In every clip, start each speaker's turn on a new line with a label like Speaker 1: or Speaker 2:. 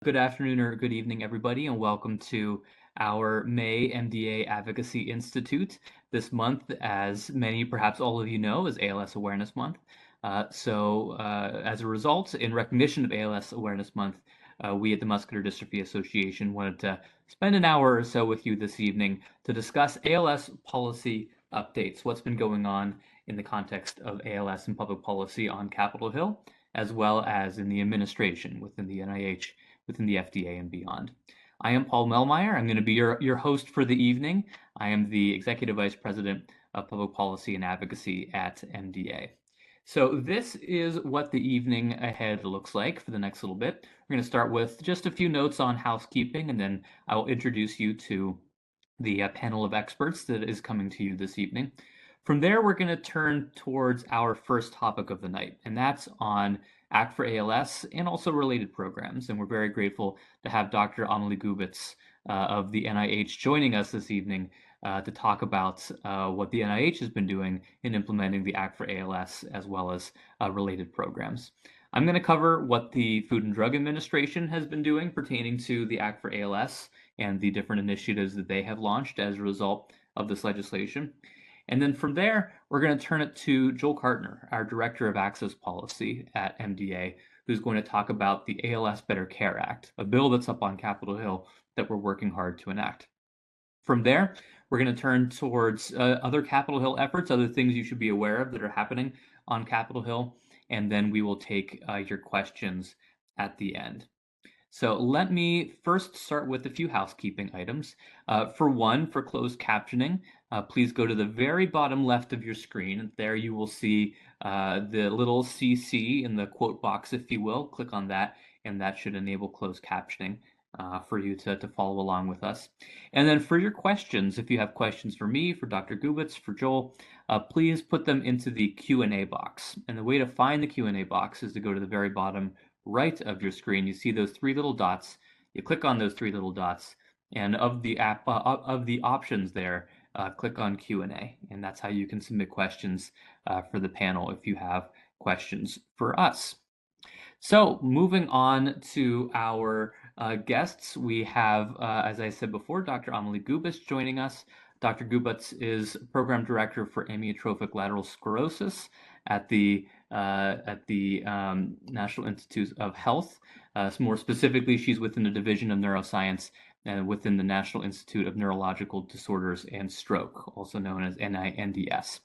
Speaker 1: Good afternoon or good evening, everybody, and welcome to our May MDA Advocacy Institute. This month, as many, perhaps all of you know, is ALS Awareness Month. As a result, in recognition of ALS Awareness Month, we at the Muscular Dystrophy Association wanted to spend an hour or so with you this evening to discuss ALS policy updates, what's been going on in the context of ALS and public policy on Capitol Hill, as well as in the administration within the NIH, within the FDA and beyond. I am Paul Melmeyer. I'm going to be your host for the evening. I am the Executive Vice President of Public Policy and Advocacy at MDA. So this is what the evening ahead looks like for the next little bit. We're going to start with just a few notes on housekeeping, and then I will introduce you to the panel of experts that is coming to you this evening. From there, we're going to turn towards our first topic of the night, and that's on Act for ALS and also related programs. And we're very grateful to have Dr. Amelie Gubitz of the NIH joining us this evening to talk about what the NIH has been doing in implementing the Act for ALS as well as related programs. I'm going to cover what the Food and Drug Administration has been doing pertaining to the Act for ALS and the different initiatives that they have launched as a result of this legislation. And then from there, we're going to turn it to Joel Cartner, our Director of Access Policy at MDA, who's going to talk about the ALS Better Care Act, a bill that's up on Capitol Hill that we're working hard to enact. From there, we're going to turn towards other Capitol Hill efforts, other things you should be aware of that are happening on Capitol Hill, and then we will take your questions at the end. So let me first start with a few housekeeping items. For one, for closed captioning, please go to the very bottom left of your screen. There you will see the little CC in the quote box, if you will. Click on that, and that should enable closed captioning for you to follow along with us. And then for your questions, if you have questions for me, for Dr. Gubitz, for Joel, please put them into the Q&A box. And the way to find the Q&A box is to go to the very bottom right of your screen. You see those three little dots. You click on those three little dots, and of the options there, click on Q&A, and that's how you can submit questions for the panel if you have questions for us. So moving on to our guests, we have, as I said before, Dr. Amelie Gubitz joining us. Dr. Gubitz is Program Director for Amyotrophic Lateral Sclerosis at the National Institute of Health. More specifically, she's within the Division of Neuroscience and within the National Institute of Neurological Disorders and Stroke, also known as NINDS.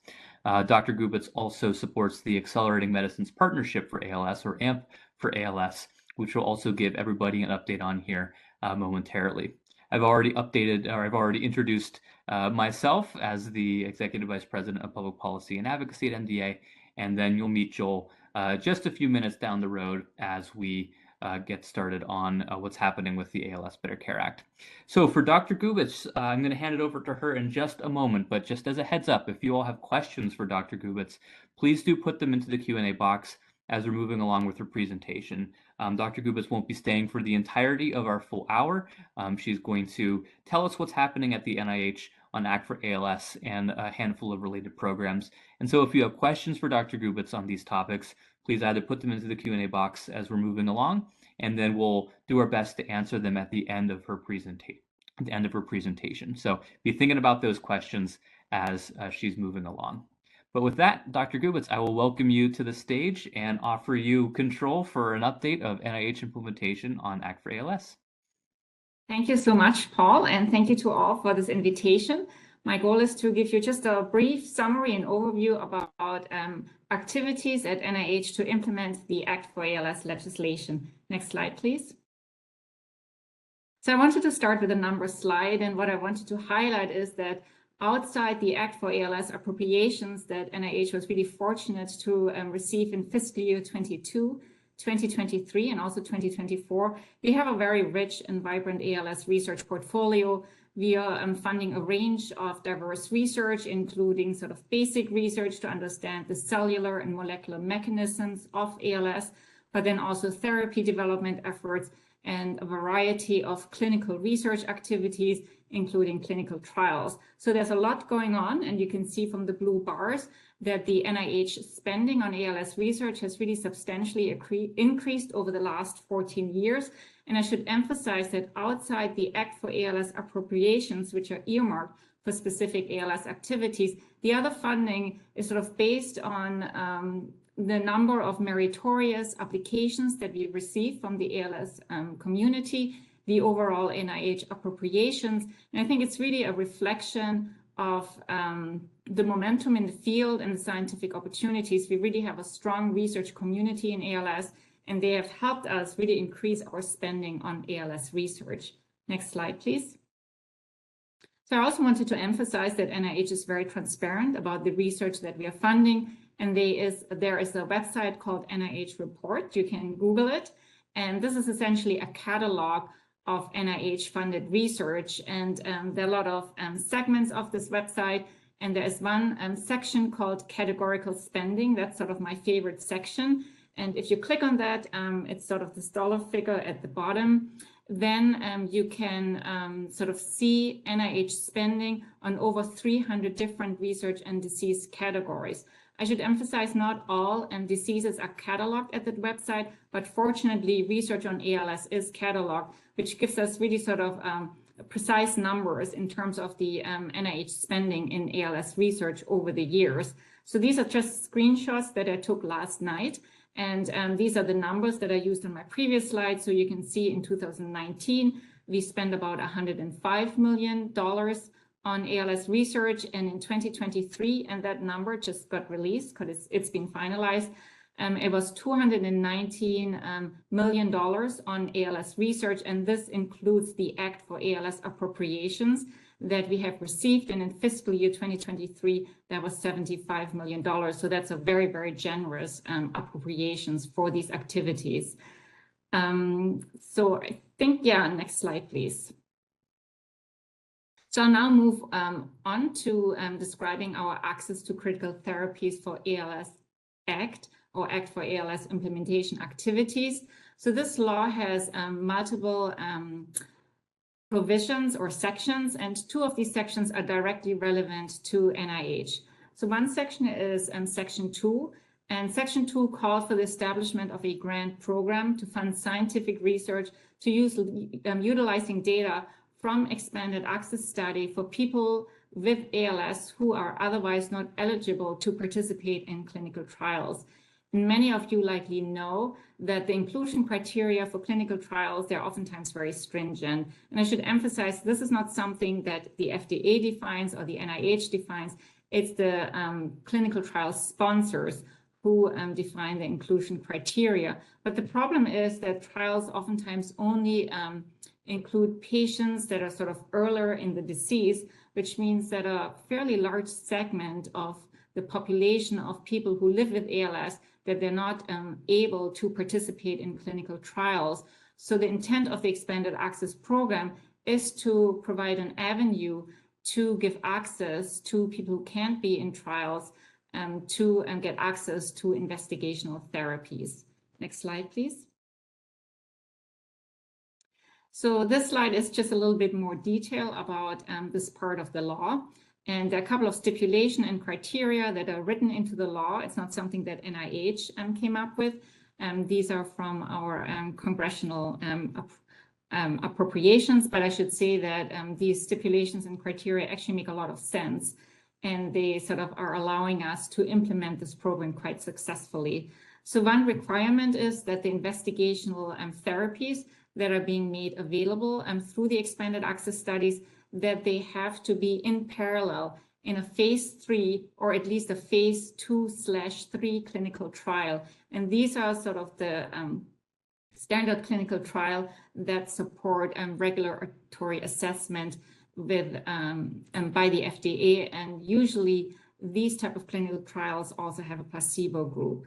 Speaker 1: Dr. Gubitz also supports the Accelerating Medicines Partnership for ALS, or AMP for ALS, which will also give everybody an update on here momentarily. I've already introduced myself as the Executive Vice President of Public Policy and Advocacy at MDA, and then you'll meet Joel just a few minutes down the road as we get started on what's happening with the ALS Better Care Act. So for Dr. Gubitz, I'm going to hand it over to her in just a moment, but just as a heads up, if you all have questions for Dr. Gubitz, please do put them into the Q&A box as we're moving along with her presentation. Dr. Gubitz won't be staying for the entirety of our full hour. She's going to tell us what's happening at the NIH on Act for ALS and a handful of related programs. And so if you have questions for Dr. Gubitz on these topics, please either put them into the Q&A box as we're moving along, and then we'll do our best to answer them at the end of her presentation. So be thinking about those questions as she's moving along. But with that, Dr. Gubitz, I will welcome you to the stage and offer you control for an update of NIH implementation on Act for ALS.
Speaker 2: Thank you so much, Paul, and thank you to all for this invitation. My goal is to give you just a brief summary and overview about activities at NIH to implement the Act for ALS legislation. Next slide, please. So I wanted to start with a number slide, and what I wanted to highlight is that outside the Act for ALS appropriations that NIH was really fortunate to receive in fiscal year 22, 2023, and also 2024, we have a very rich and vibrant ALS research portfolio. We are funding a range of diverse research, including sort of basic research to understand the cellular and molecular mechanisms of ALS, but then also therapy development efforts and a variety of clinical research activities, including clinical trials. So there's a lot going on, and you can see from the blue bars that the NIH spending on ALS research has really substantially increased over the last 14 years. And I should emphasize that outside the Act for ALS appropriations, which are earmarked for specific ALS activities, the other funding is sort of based on the number of meritorious applications that we receive from the ALS community, the overall NIH appropriations. And I think it's really a reflection of the momentum in the field and the scientific opportunities. We really have a strong research community in ALS, and they have helped us really increase our spending on ALS research. Next slide, please. So I also wanted to emphasize that NIH is very transparent about the research that we are funding. And there is a website called NIH Report. You can Google it. And this is essentially a catalog of NIH-funded research. And there are a lot of segments of this website. And there is one section called Categorical Spending. That's sort of my favorite section. And if you click on that, it's sort of this dollar figure at the bottom. Then you can sort of see NIH spending on over 300 different research and disease categories. I should emphasize not all diseases are cataloged at that website, but fortunately research on ALS is cataloged, which gives us really sort of precise numbers in terms of the NIH spending in ALS research over the years. So these are just screenshots that I took last night. And these are the numbers that I used on my previous slide. So you can see in 2019, we spent about $105 million on ALS research. And in 2023, and that number just got released because it's been finalized, it was $219 million on ALS research. And this includes the Act for ALS appropriations that we have received. And in fiscal year 2023, that was $75 million. So that's a very, very generous appropriations for these activities. So I think, yeah, next slide, please. So I'll now move on to describing our access to critical therapies for ALS Act, or Act for ALS implementation activities. So this law has multiple provisions or sections, and two of these sections are directly relevant to NIH. So one section is Section 2, and Section 2 calls for the establishment of a grant program to fund scientific research to use utilizing data from expanded access study for people with ALS who are otherwise not eligible to participate in clinical trials. And many of you likely know that the inclusion criteria for clinical trials, they're oftentimes very stringent. And I should emphasize, this is not something that the FDA defines or the NIH defines. It's the clinical trial sponsors who define the inclusion criteria. But the problem is that trials oftentimes only include patients that are sort of earlier in the disease, which means that a fairly large segment of the population of people who live with ALS, that they're not able to participate in clinical trials. So the intent of the Expanded Access Program is to provide an avenue to give access to people who can't be in trials to get access to investigational therapies. Next slide, please. So this slide is just a little bit more detail about this part of the law. And there are a couple of stipulation and criteria that are written into the law. It's not something that NIH came up with. These are from our congressional appropriations, but I should say that these stipulations and criteria actually make a lot of sense. And they sort of are allowing us to implement this program quite successfully. So one requirement is that the investigational therapies that are being made available through the expanded access studies, that they have to be in parallel in a phase 3 or at least a phase 2/3 clinical trial. And these are sort of the standard clinical trial that support regulatory assessment with by the FDA. And usually these type of clinical trials also have a placebo group.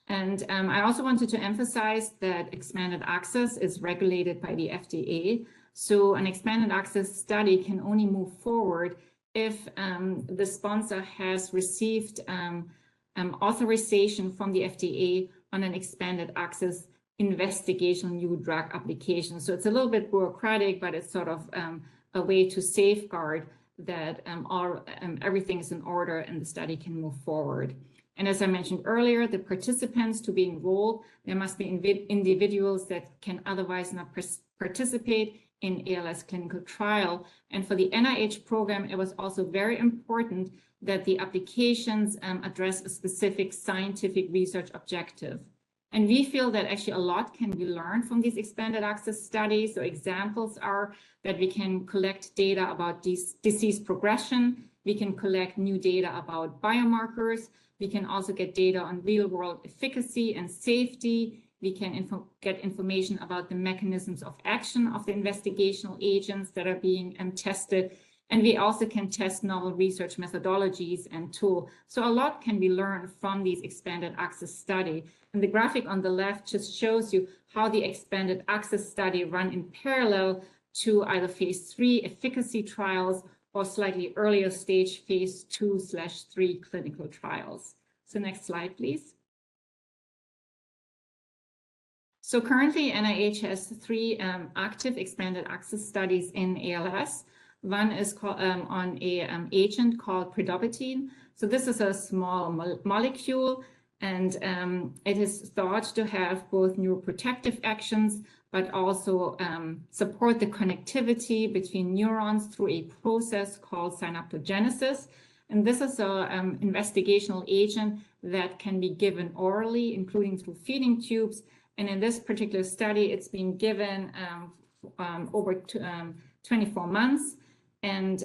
Speaker 2: And I also wanted to emphasize that expanded access is regulated by the FDA. So an expanded access study can only move forward if the sponsor has received authorization from the FDA on an expanded access investigational new drug applications. So it's a little bit bureaucratic, but it's sort of a way to safeguard that everything is in order and the study can move forward. And as I mentioned earlier, the participants to be enrolled, there must be individuals that can otherwise not participate in ALS clinical trial. And for the NIH program, it was also very important that the applications address a specific scientific research objective. And we feel that actually a lot can be learned from these expanded access studies. So examples are that we can collect data about disease progression. We can collect new data about biomarkers. We can also get data on real-world efficacy and safety. We can get information about the mechanisms of action of the investigational agents that are being tested. And we also can test novel research methodologies and tools. So a lot can be learned from these expanded access study. And the graphic on the left just shows you how the expanded access study run in parallel to either phase 3 efficacy trials or slightly earlier stage phase 2/3 clinical trials. So next slide, please. So currently NIH has 3 active expanded access studies in ALS. One is called, on an agent called predobitine. So this is a small molecule, and it is thought to have both neuroprotective actions, but also support the connectivity between neurons through a process called synaptogenesis. And this is an investigational agent that can be given orally, including through feeding tubes. And in this particular study, it's been given over 24 months. And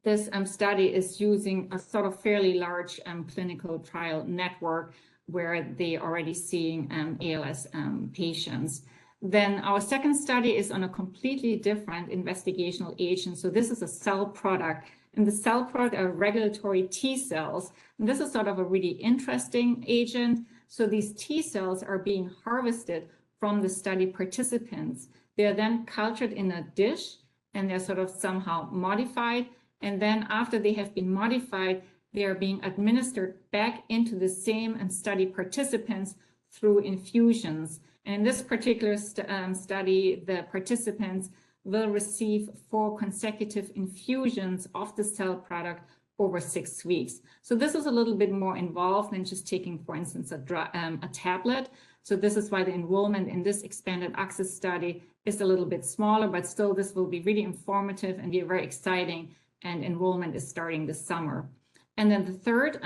Speaker 2: this study is using a sort of fairly large clinical trial network where they are already seeing ALS patients. Then our second study is on a completely different investigational agent. So this is a cell product, and the cell product are regulatory T cells. And this is sort of a really interesting agent. So these T cells are being harvested from the study participants. They are then cultured in a dish, and they're sort of somehow modified. And then after they have been modified, they are being administered back into the same study participants through infusions. And in this particular study, the participants will receive 4 consecutive infusions of the cell product over 6 weeks. So this is a little bit more involved than just taking, for instance, a tablet. So this is why the enrollment in this expanded access study is a little bit smaller, but still this will be really informative and be very exciting, and enrollment is starting this summer. And then the third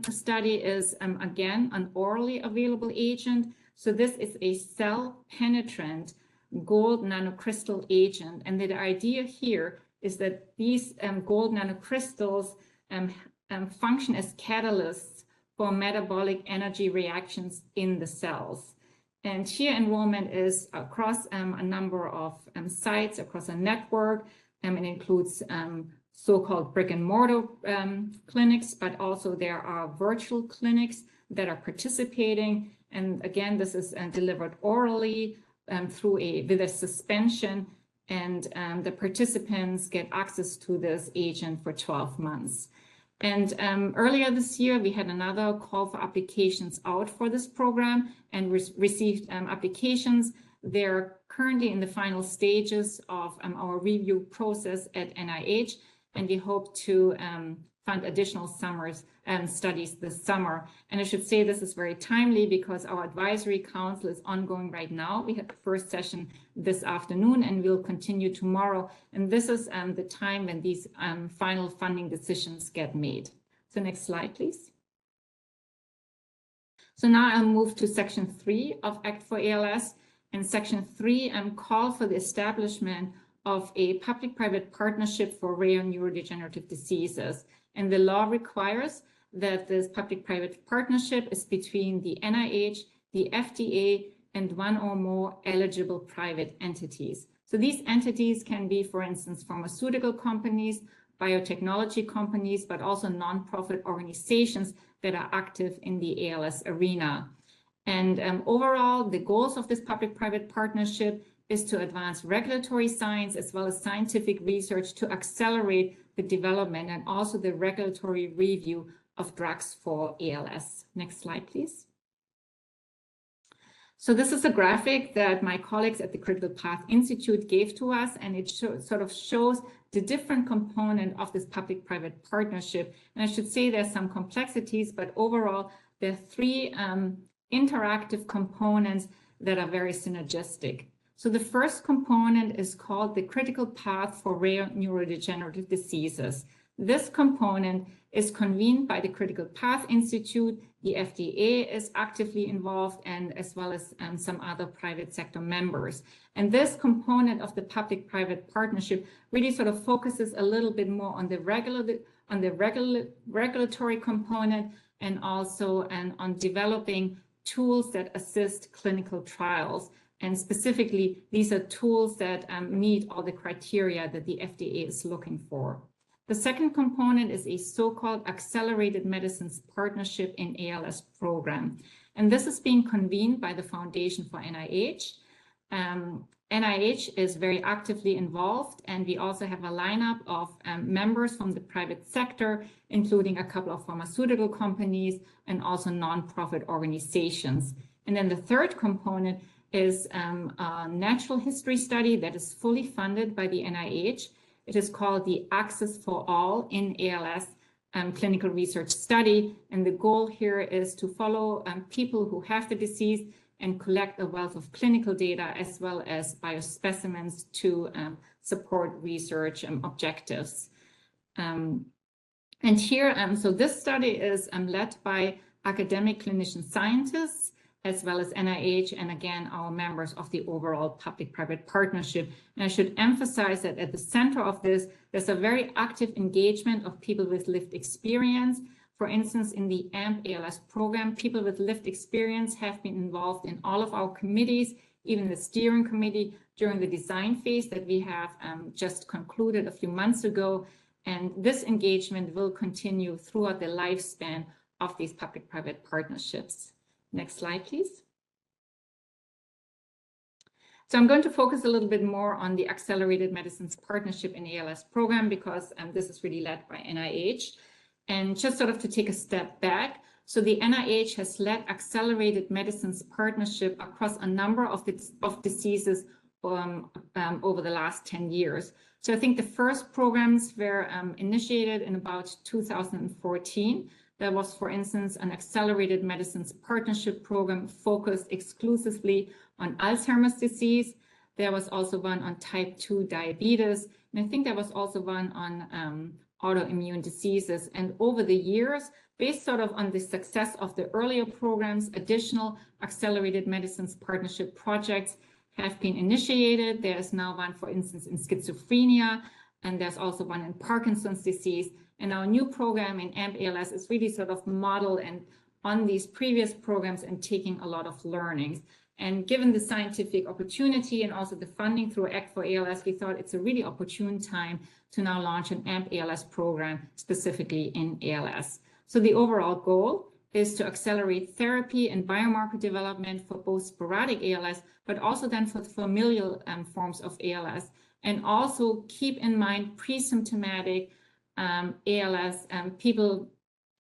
Speaker 2: study is, again, an orally available agent. So this is a cell-penetrant gold nanocrystal agent. And the idea here is that these gold nanocrystals function as catalysts for metabolic energy reactions in the cells. And here enrollment is across a number of sites, across a network. It includes so-called brick and mortar clinics, but also there are virtual clinics that are participating. And again, this is delivered orally with a suspension, and the participants get access to this agent for 12 months. And earlier this year, we had another call for applications out for this program and received applications. They're currently in the final stages of our review process at NIH, and we hope to fund additional studies this summer. And I should say this is very timely because our advisory council is ongoing right now. We had the first session this afternoon, and we'll continue tomorrow. And this is the time when these final funding decisions get made. So next slide, please. So now I'll move to Section 3 of Act for ALS. And Section 3 call for the establishment of a public-private partnership for rare neurodegenerative diseases. And the law requires that this public-private partnership is between the NIH, the FDA, and one or more eligible private entities. So these entities can be, for instance, pharmaceutical companies, biotechnology companies, but also nonprofit organizations that are active in the ALS arena. And overall, the goals of this public-private partnership is to advance regulatory science as well as scientific research to accelerate the development and also the regulatory review of drugs for ALS. Next slide, please. So this is a graphic that my colleagues at the Critical Path Institute gave to us, and it sort of shows the different component of this public-private partnership. And I should say there's some complexities, but overall, there are three interactive components that are very synergistic. So the first component is called the Critical Path for Rare Neurodegenerative Diseases. This component is convened by the Critical Path Institute. The FDA is actively involved, and as well as some other private sector members. And this component of the public-private partnership really sort of focuses a little bit more on the regulatory component, and also on developing tools that assist clinical trials. And specifically, these are tools that meet all the criteria that the FDA is looking for. The second component is a so-called Accelerated Medicines Partnership in ALS program. And this is being convened by the Foundation for NIH. NIH is very actively involved, and we also have a lineup of members from the private sector, including a couple of pharmaceutical companies and also nonprofit organizations. And then the third component is a natural history study that is fully funded by the NIH. It is called the Access for All in ALS clinical research study. And the goal here is to follow people who have the disease and collect a wealth of clinical data as well as biospecimens to support research objectives. And here, so this study is led by academic clinician scientists, as well as NIH, and again, our members of the overall public-private partnership. And I should emphasize that at the center of this, there's a very active engagement of people with lived experience. For instance, in the ALS program, people with lived experience have been involved in all of our committees, even the steering committee during the design phase that we have just concluded a few months ago. And this engagement will continue throughout the lifespan of these public-private partnerships. Next slide, please. So I'm going to focus a little bit more on the Accelerated Medicines Partnership in ALS program, because this is really led by NIH. And just sort of to take a step back, so the NIH has led Accelerated Medicines Partnership across a number of diseases over the last 10 years. So I think the first programs were initiated in about 2014. There was, for instance, an Accelerated Medicines Partnership program focused exclusively on Alzheimer's disease. There was also one on type 2 diabetes. And I think there was also one on autoimmune diseases. And over the years, based sort of on the success of the earlier programs, additional Accelerated Medicines Partnership projects have been initiated. There's now one, for instance, in schizophrenia, and there's also one in Parkinson's disease. And our new program in ALS is really sort of modeled and on these previous programs and taking a lot of learnings. And given the scientific opportunity and also the funding through Act for ALS, we thought it's a really opportune time to now launch an ALS program specifically in ALS. So the overall goal is to accelerate therapy and biomarker development for both sporadic ALS, but also then for familial forms of ALS, and also keep in mind pre-symptomatic ALS, people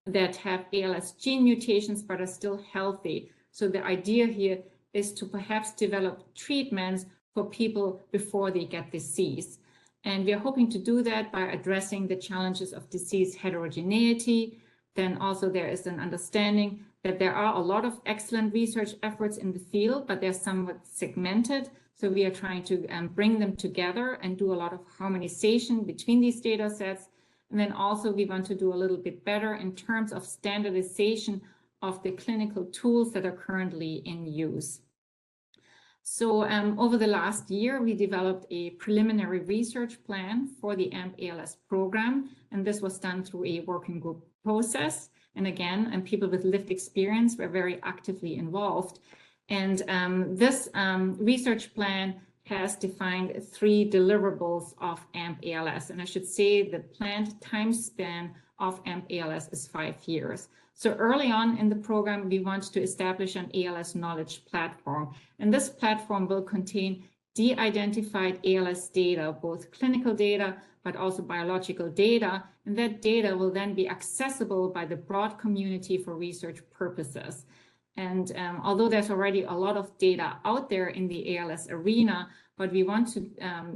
Speaker 2: that have ALS gene mutations but are still healthy. So the idea here is to perhaps develop treatments for people before they get disease. And we are hoping to do that by addressing the challenges of disease heterogeneity. Then also there is an understanding that there are a lot of excellent research efforts in the field, but they're somewhat segmented. So we are trying to bring them together and do a lot of harmonization between these data sets. And then also we want to do a little bit better in terms of standardization of the clinical tools that are currently in use. So over the last year, we developed a preliminary research plan for the ALS program, and this was done through a working group process. And again, people with lived experience were very actively involved. And this research plan has defined 3 deliverables of ALS. And I should say the planned time span of ALS is 5 years. So early on in the program, we want to establish an ALS knowledge platform. And this platform will contain de-identified ALS data, both clinical data, but also biological data. And that data will then be accessible by the broad community for research purposes. And although there's already a lot of data out there in the ALS arena, what we want to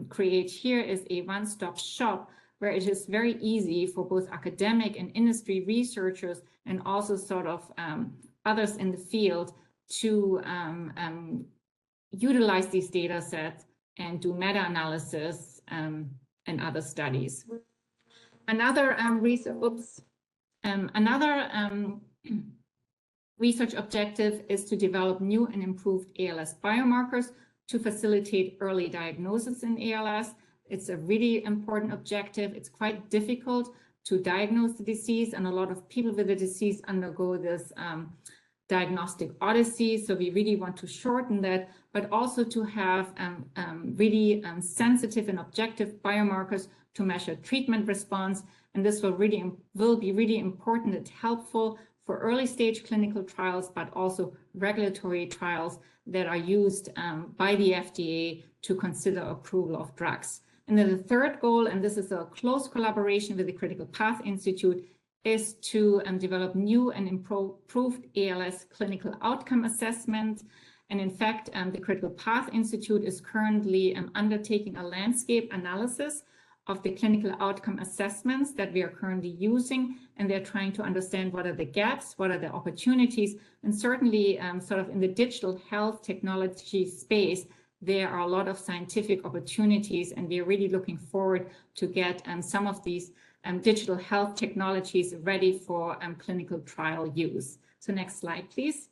Speaker 2: create here is a one-stop shop where it is very easy for both academic and industry researchers and also sort of others in the field to utilize these data sets and do meta-analysis and other studies. Another research objective is to develop new and improved ALS biomarkers to facilitate early diagnosis in ALS. It's a really important objective. It's quite difficult to diagnose the disease, and a lot of people with the disease undergo this diagnostic odyssey. So we really want to shorten that, but also to have really sensitive and objective biomarkers to measure treatment response. And this will be really important and helpful for early stage clinical trials, but also regulatory trials that are used by the FDA to consider approval of drugs. And then the third goal, and this is a close collaboration with the Critical Path Institute, is to develop new and improved ALS clinical outcome assessment. And in fact, the Critical Path Institute is currently undertaking a landscape analysis of the clinical outcome assessments that we are currently using, and they're trying to understand what are the gaps, what are the opportunities, and certainly sort of in the digital health technology space, there are a lot of scientific opportunities, and we're really looking forward to get some of these digital health technologies ready for clinical trial use. So next slide, please.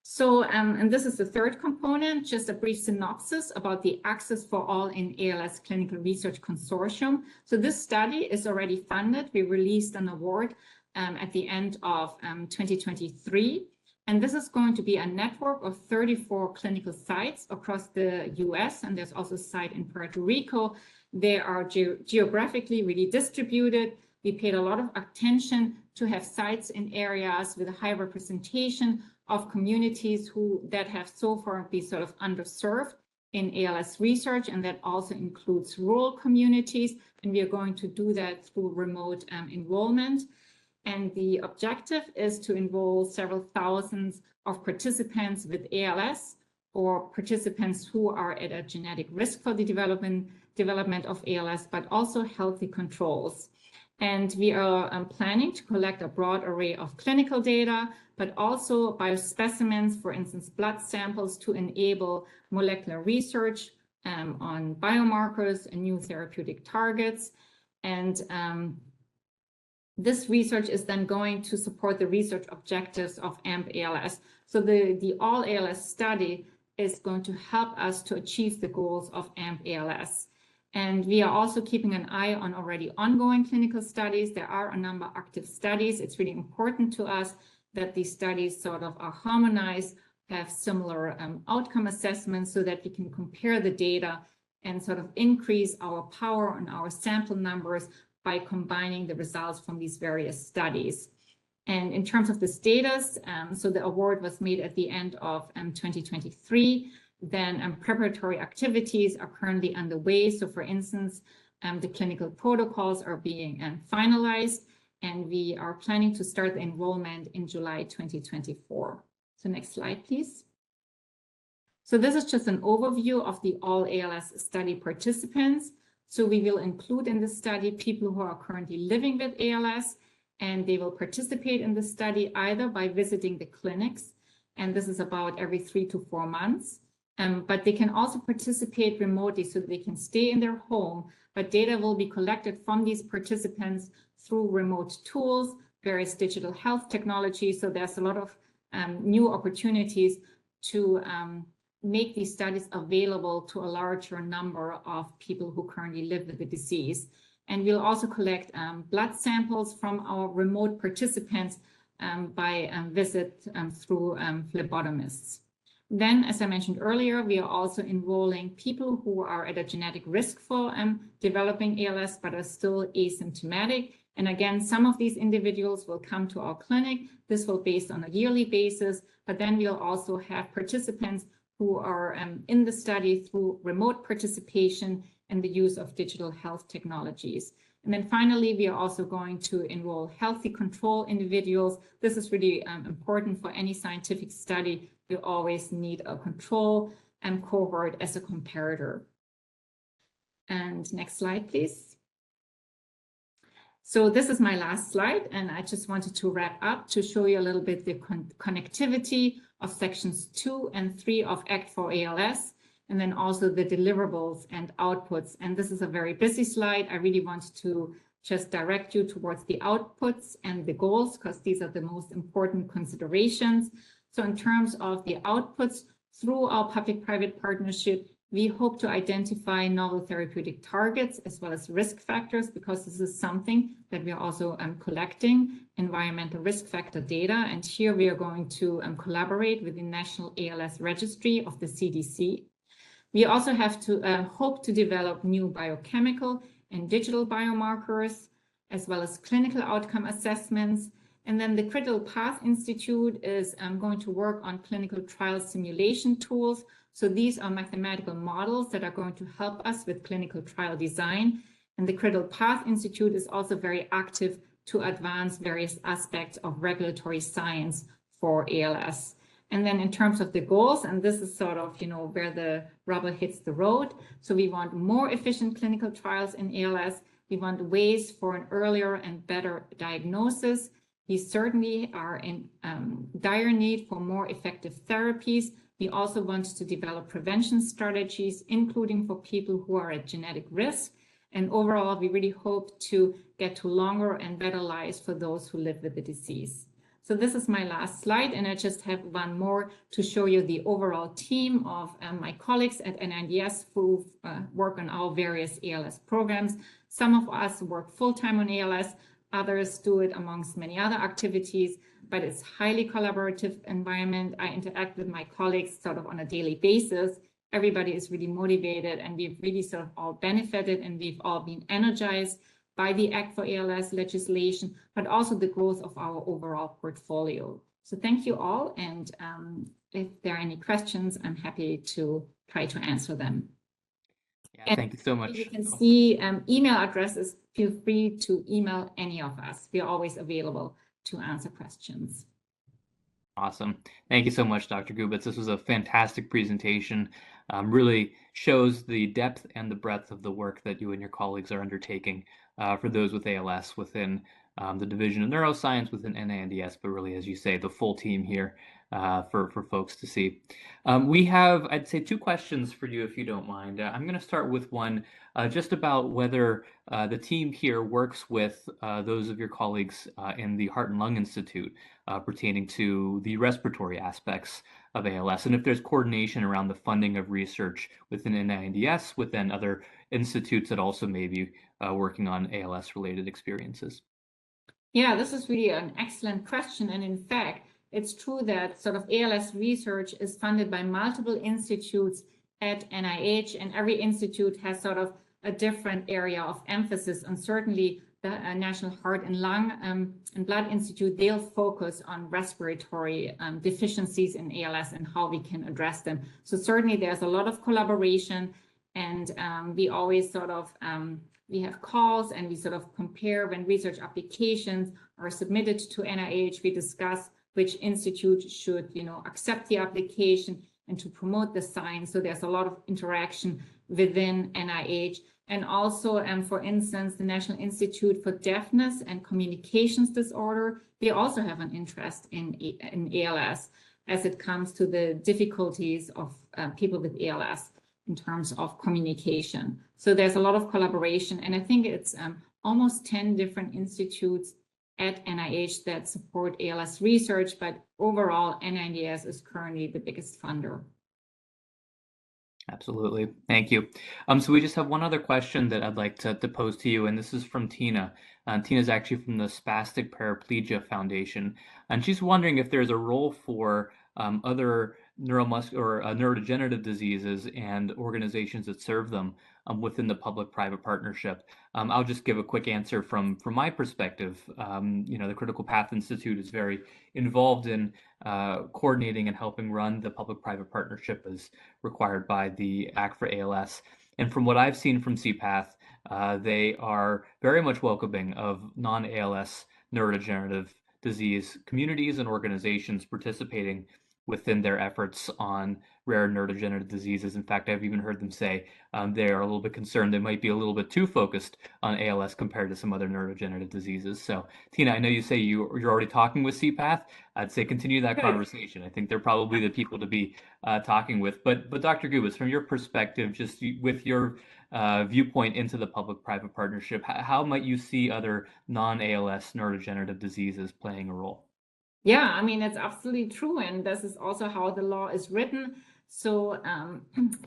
Speaker 2: So, and this is the third component, just a brief synopsis about the Access for All in ALS Clinical Research Consortium. So this study is already funded. We released an award at the end of 2023. And this is going to be a network of 34 clinical sites across the US, and there's also a site in Puerto Rico. They are geographically really distributed. We paid a lot of attention to have sites in areas with a high representation of communities that have so far been sort of underserved in ALS research, and that also includes rural communities. And we are going to do that through remote enrollment. And the objective is to enroll several thousands of participants with ALS or participants who are at a genetic risk for the development of ALS, but also healthy controls. And we are planning to collect a broad array of clinical data, but also biospecimens, for instance, blood samples, to enable molecular research on biomarkers and new therapeutic targets. And this research is then going to support the research objectives of AMP-ALS. So the All-ALS study is going to help us to achieve the goals of AMP-ALS. And we are also keeping an eye on already ongoing clinical studies. There are a number of active studies. It's really important to us that these studies sort of are harmonized, have similar outcome assessments, so that we can compare the data and sort of increase our power on our sample numbers by combining the results from these various studies. And in terms of the status, so the award was made at the end of 2023. Then preparatory activities are currently underway. So for instance, the clinical protocols are being finalized, and we are planning to start the enrollment in July 2024. So next slide, please. So this is just an overview of the All-ALS study participants. So we will include in the study people who are currently living with ALS, and they will participate in the study either by visiting the clinics, and this is about every 3 to 4 months. But they can also participate remotely, so they can stay in their home, but data will be collected from these participants through remote tools, various digital health technologies. So there's a lot of new opportunities to make these studies available to a larger number of people who currently live with the disease. And we'll also collect blood samples from our remote participants by visit through phlebotomists. Then, as I mentioned earlier, we are also enrolling people who are at a genetic risk for developing ALS, but are still asymptomatic. And again, some of these individuals will come to our clinic. This will be based on a yearly basis, but then we'll also have participants who are in the study through remote participation and the use of digital health technologies. And then finally, we are also going to enroll healthy control individuals. This is really important for any scientific study. You always need a control cohort as a comparator. And next slide, please. So this is my last slide, and I just wanted to wrap up to show you a little bit the connectivity of sections 2 and 3 of Act for ALS, and then also the deliverables and outputs. And this is a very busy slide. I really want to just direct you towards the outputs and the goals, because these are the most important considerations. So in terms of the outputs, through our public-private partnership, we hope to identify novel therapeutic targets as well as risk factors, because this is something that we are also collecting environmental risk factor data. And here we are going to collaborate with the National ALS Registry of the CDC. We also have to hope to develop new biochemical and digital biomarkers, as well as clinical outcome assessments. And then the Critical Path Institute is going to work on clinical trial simulation tools. So these are mathematical models that are going to help us with clinical trial design. And the Critical Path Institute is also very active to advance various aspects of regulatory science for ALS. And then in terms of the goals, and this is sort of, where the rubber hits the road. So we want more efficient clinical trials in ALS. We want ways for an earlier and better diagnosis. We certainly are in dire need for more effective therapies. We also want to develop prevention strategies, including for people who are at genetic risk. And overall, we really hope to get to longer and better lives for those who live with the disease. So this is my last slide, and I just have one more to show you the overall team of my colleagues at NINDS who work on our various ALS programs. Some of us work full-time on ALS, others do it amongst many other activities, but it's highly collaborative environment. I interact with my colleagues sort of on a daily basis. Everybody is really motivated, and we've really sort of all benefited, and we've all been energized by the Act for ALS legislation, but also the growth of our overall portfolio. So thank you all, and if there are any questions, I'm happy to try to answer them.
Speaker 1: Yeah, thank you so much.
Speaker 2: You can see email addresses. Feel free to email any of us. We are always available to answer questions.
Speaker 1: Awesome. Thank you so much, Dr. Gubitz. This was a fantastic presentation. Really shows the depth and the breadth of the work that you and your colleagues are undertaking for those with ALS within the Division of Neuroscience within NINDS, but really, as you say, the full team here for folks to see. We have, I'd say, 2 questions for you, if you don't mind. I'm going to start with one just about whether the team here works with those of your colleagues in the Heart and Lung Institute pertaining to the respiratory aspects of ALS, and if there's coordination around the funding of research within NINDS, within other institutes that also may be working on ALS-related experiences.
Speaker 2: Yeah, this is really an excellent question. And in fact, it's true that sort of ALS research is funded by multiple institutes at NIH, and every institute has sort of a different area of emphasis. And certainly the National Heart and Lung and Blood Institute, they'll focus on respiratory deficiencies in ALS and how we can address them. So certainly there's a lot of collaboration, and we always sort of we have calls, and we sort of compare when research applications are submitted to NIH. We discuss which institute should, accept the application and to promote the science. So there's a lot of interaction within NIH. And also, for instance, the National Institute for Deafness and Communications Disorder, they also have an interest in ALS as it comes to the difficulties of people with ALS in terms of communication. So there's a lot of collaboration, and I think it's almost 10 different institutes at NIH that support ALS research, but overall NINDS is currently the biggest funder.
Speaker 1: Absolutely. Thank you. So we just have one other question that I'd like to pose to you, and this is from Tina. Tina is actually from the Spastic Paraplegia Foundation, and she's wondering if there's a role for other neurodegenerative diseases and organizations that serve them within the public-private partnership. I'll just give a quick answer from my perspective. The Critical Path Institute is very involved in coordinating and helping run the public-private partnership as required by the Act for ALS. And from what I've seen from CPATH, they are very much welcoming of non-ALS neurodegenerative disease communities and organizations participating within their efforts on rare neurodegenerative diseases. In fact, I've even heard them say they are a little bit concerned they might be a little bit too focused on ALS compared to some other neurodegenerative diseases. So, Tina, I know you say you're already talking with CPATH. I'd say continue that conversation. I think they're probably the people to be talking with. But Dr. Gubitz, from your perspective, just with your viewpoint into the public-private partnership, how might you see other non-ALS neurodegenerative diseases playing a role?
Speaker 2: Yeah, I mean, that's absolutely true. And this is also how the law is written. So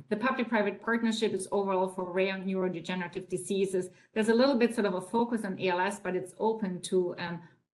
Speaker 2: the public-private partnership is overall for rare neurodegenerative diseases. There's a little bit sort of a focus on ALS, but it's open to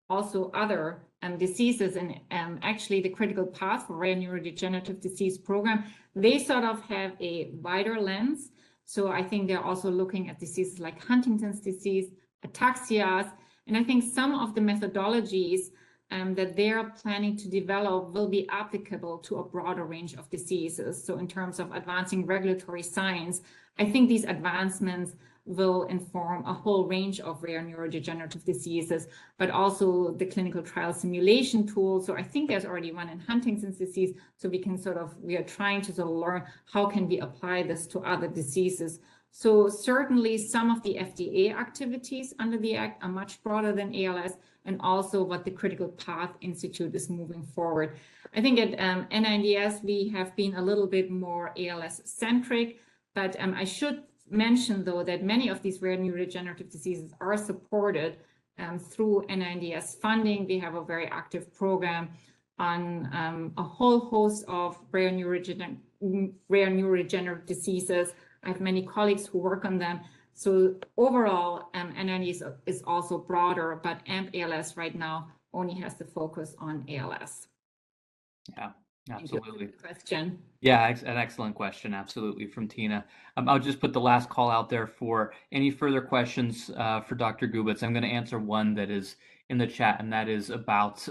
Speaker 2: also other diseases. And actually the critical path for rare neurodegenerative disease program, they sort of have a wider lens. So I think they're also looking at diseases like Huntington's disease, ataxias, and I think some of the methodologies that they are planning to develop will be applicable to a broader range of diseases. So in terms of advancing regulatory science, I think these advancements will inform a whole range of rare neurodegenerative diseases, but also the clinical trial simulation tool. So I think there's already one in Huntington's disease. So we are trying to sort of learn how can we apply this to other diseases. So certainly some of the FDA activities under the Act are much broader than ALS, and also what the Critical Path Institute is moving forward. I think at NINDS, we have been a little bit more ALS-centric, but I should mention, though, that many of these rare neurodegenerative diseases are supported through NINDS funding. We have a very active program on a whole host of rare neurodegenerative diseases. I have many colleagues who work on them. So overall, NINDS is also broader, but AMP-ALS right now only has the focus on ALS.
Speaker 1: Yeah, absolutely.
Speaker 2: Question.
Speaker 1: Yeah, an excellent question, absolutely, from Tina. I'll just put the last call out there for any further questions for Dr. Gubitz. I'm going to answer one that is in the chat, and that is about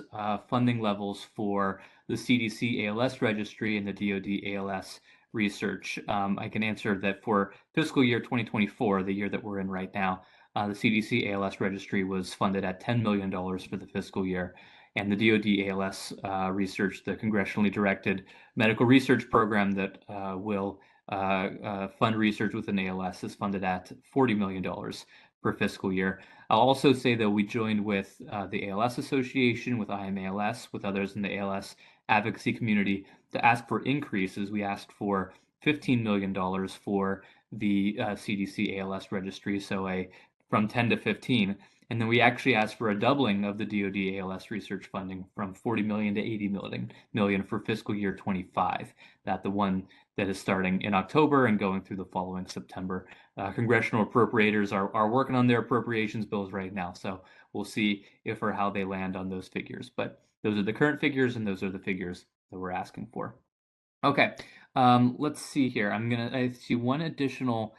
Speaker 1: funding levels for the CDC ALS registry and the DoD ALS research. I can answer that for fiscal year 2024, the year that we're in right now, the CDC ALS registry was funded at $10 million for the fiscal year. And the DoD ALS research, the congressionally directed medical research program that will fund research within ALS, is funded at $40 million per fiscal year. I'll also say that we joined with the ALS Association, with IMALS, with others in the ALS advocacy community to ask for increases. We asked for $15 million for the CDC ALS registry, so from 10 to 15. And then we actually asked for a doubling of the DoD ALS research funding from 40 million to 80 million for fiscal year 25. That the one that is starting in October and going through the following September. Congressional appropriators are working on their appropriations bills right now, so we'll see if or how they land on those figures. But those are the current figures, and those are the figures that we're asking for. Okay, let's see here. I see one additional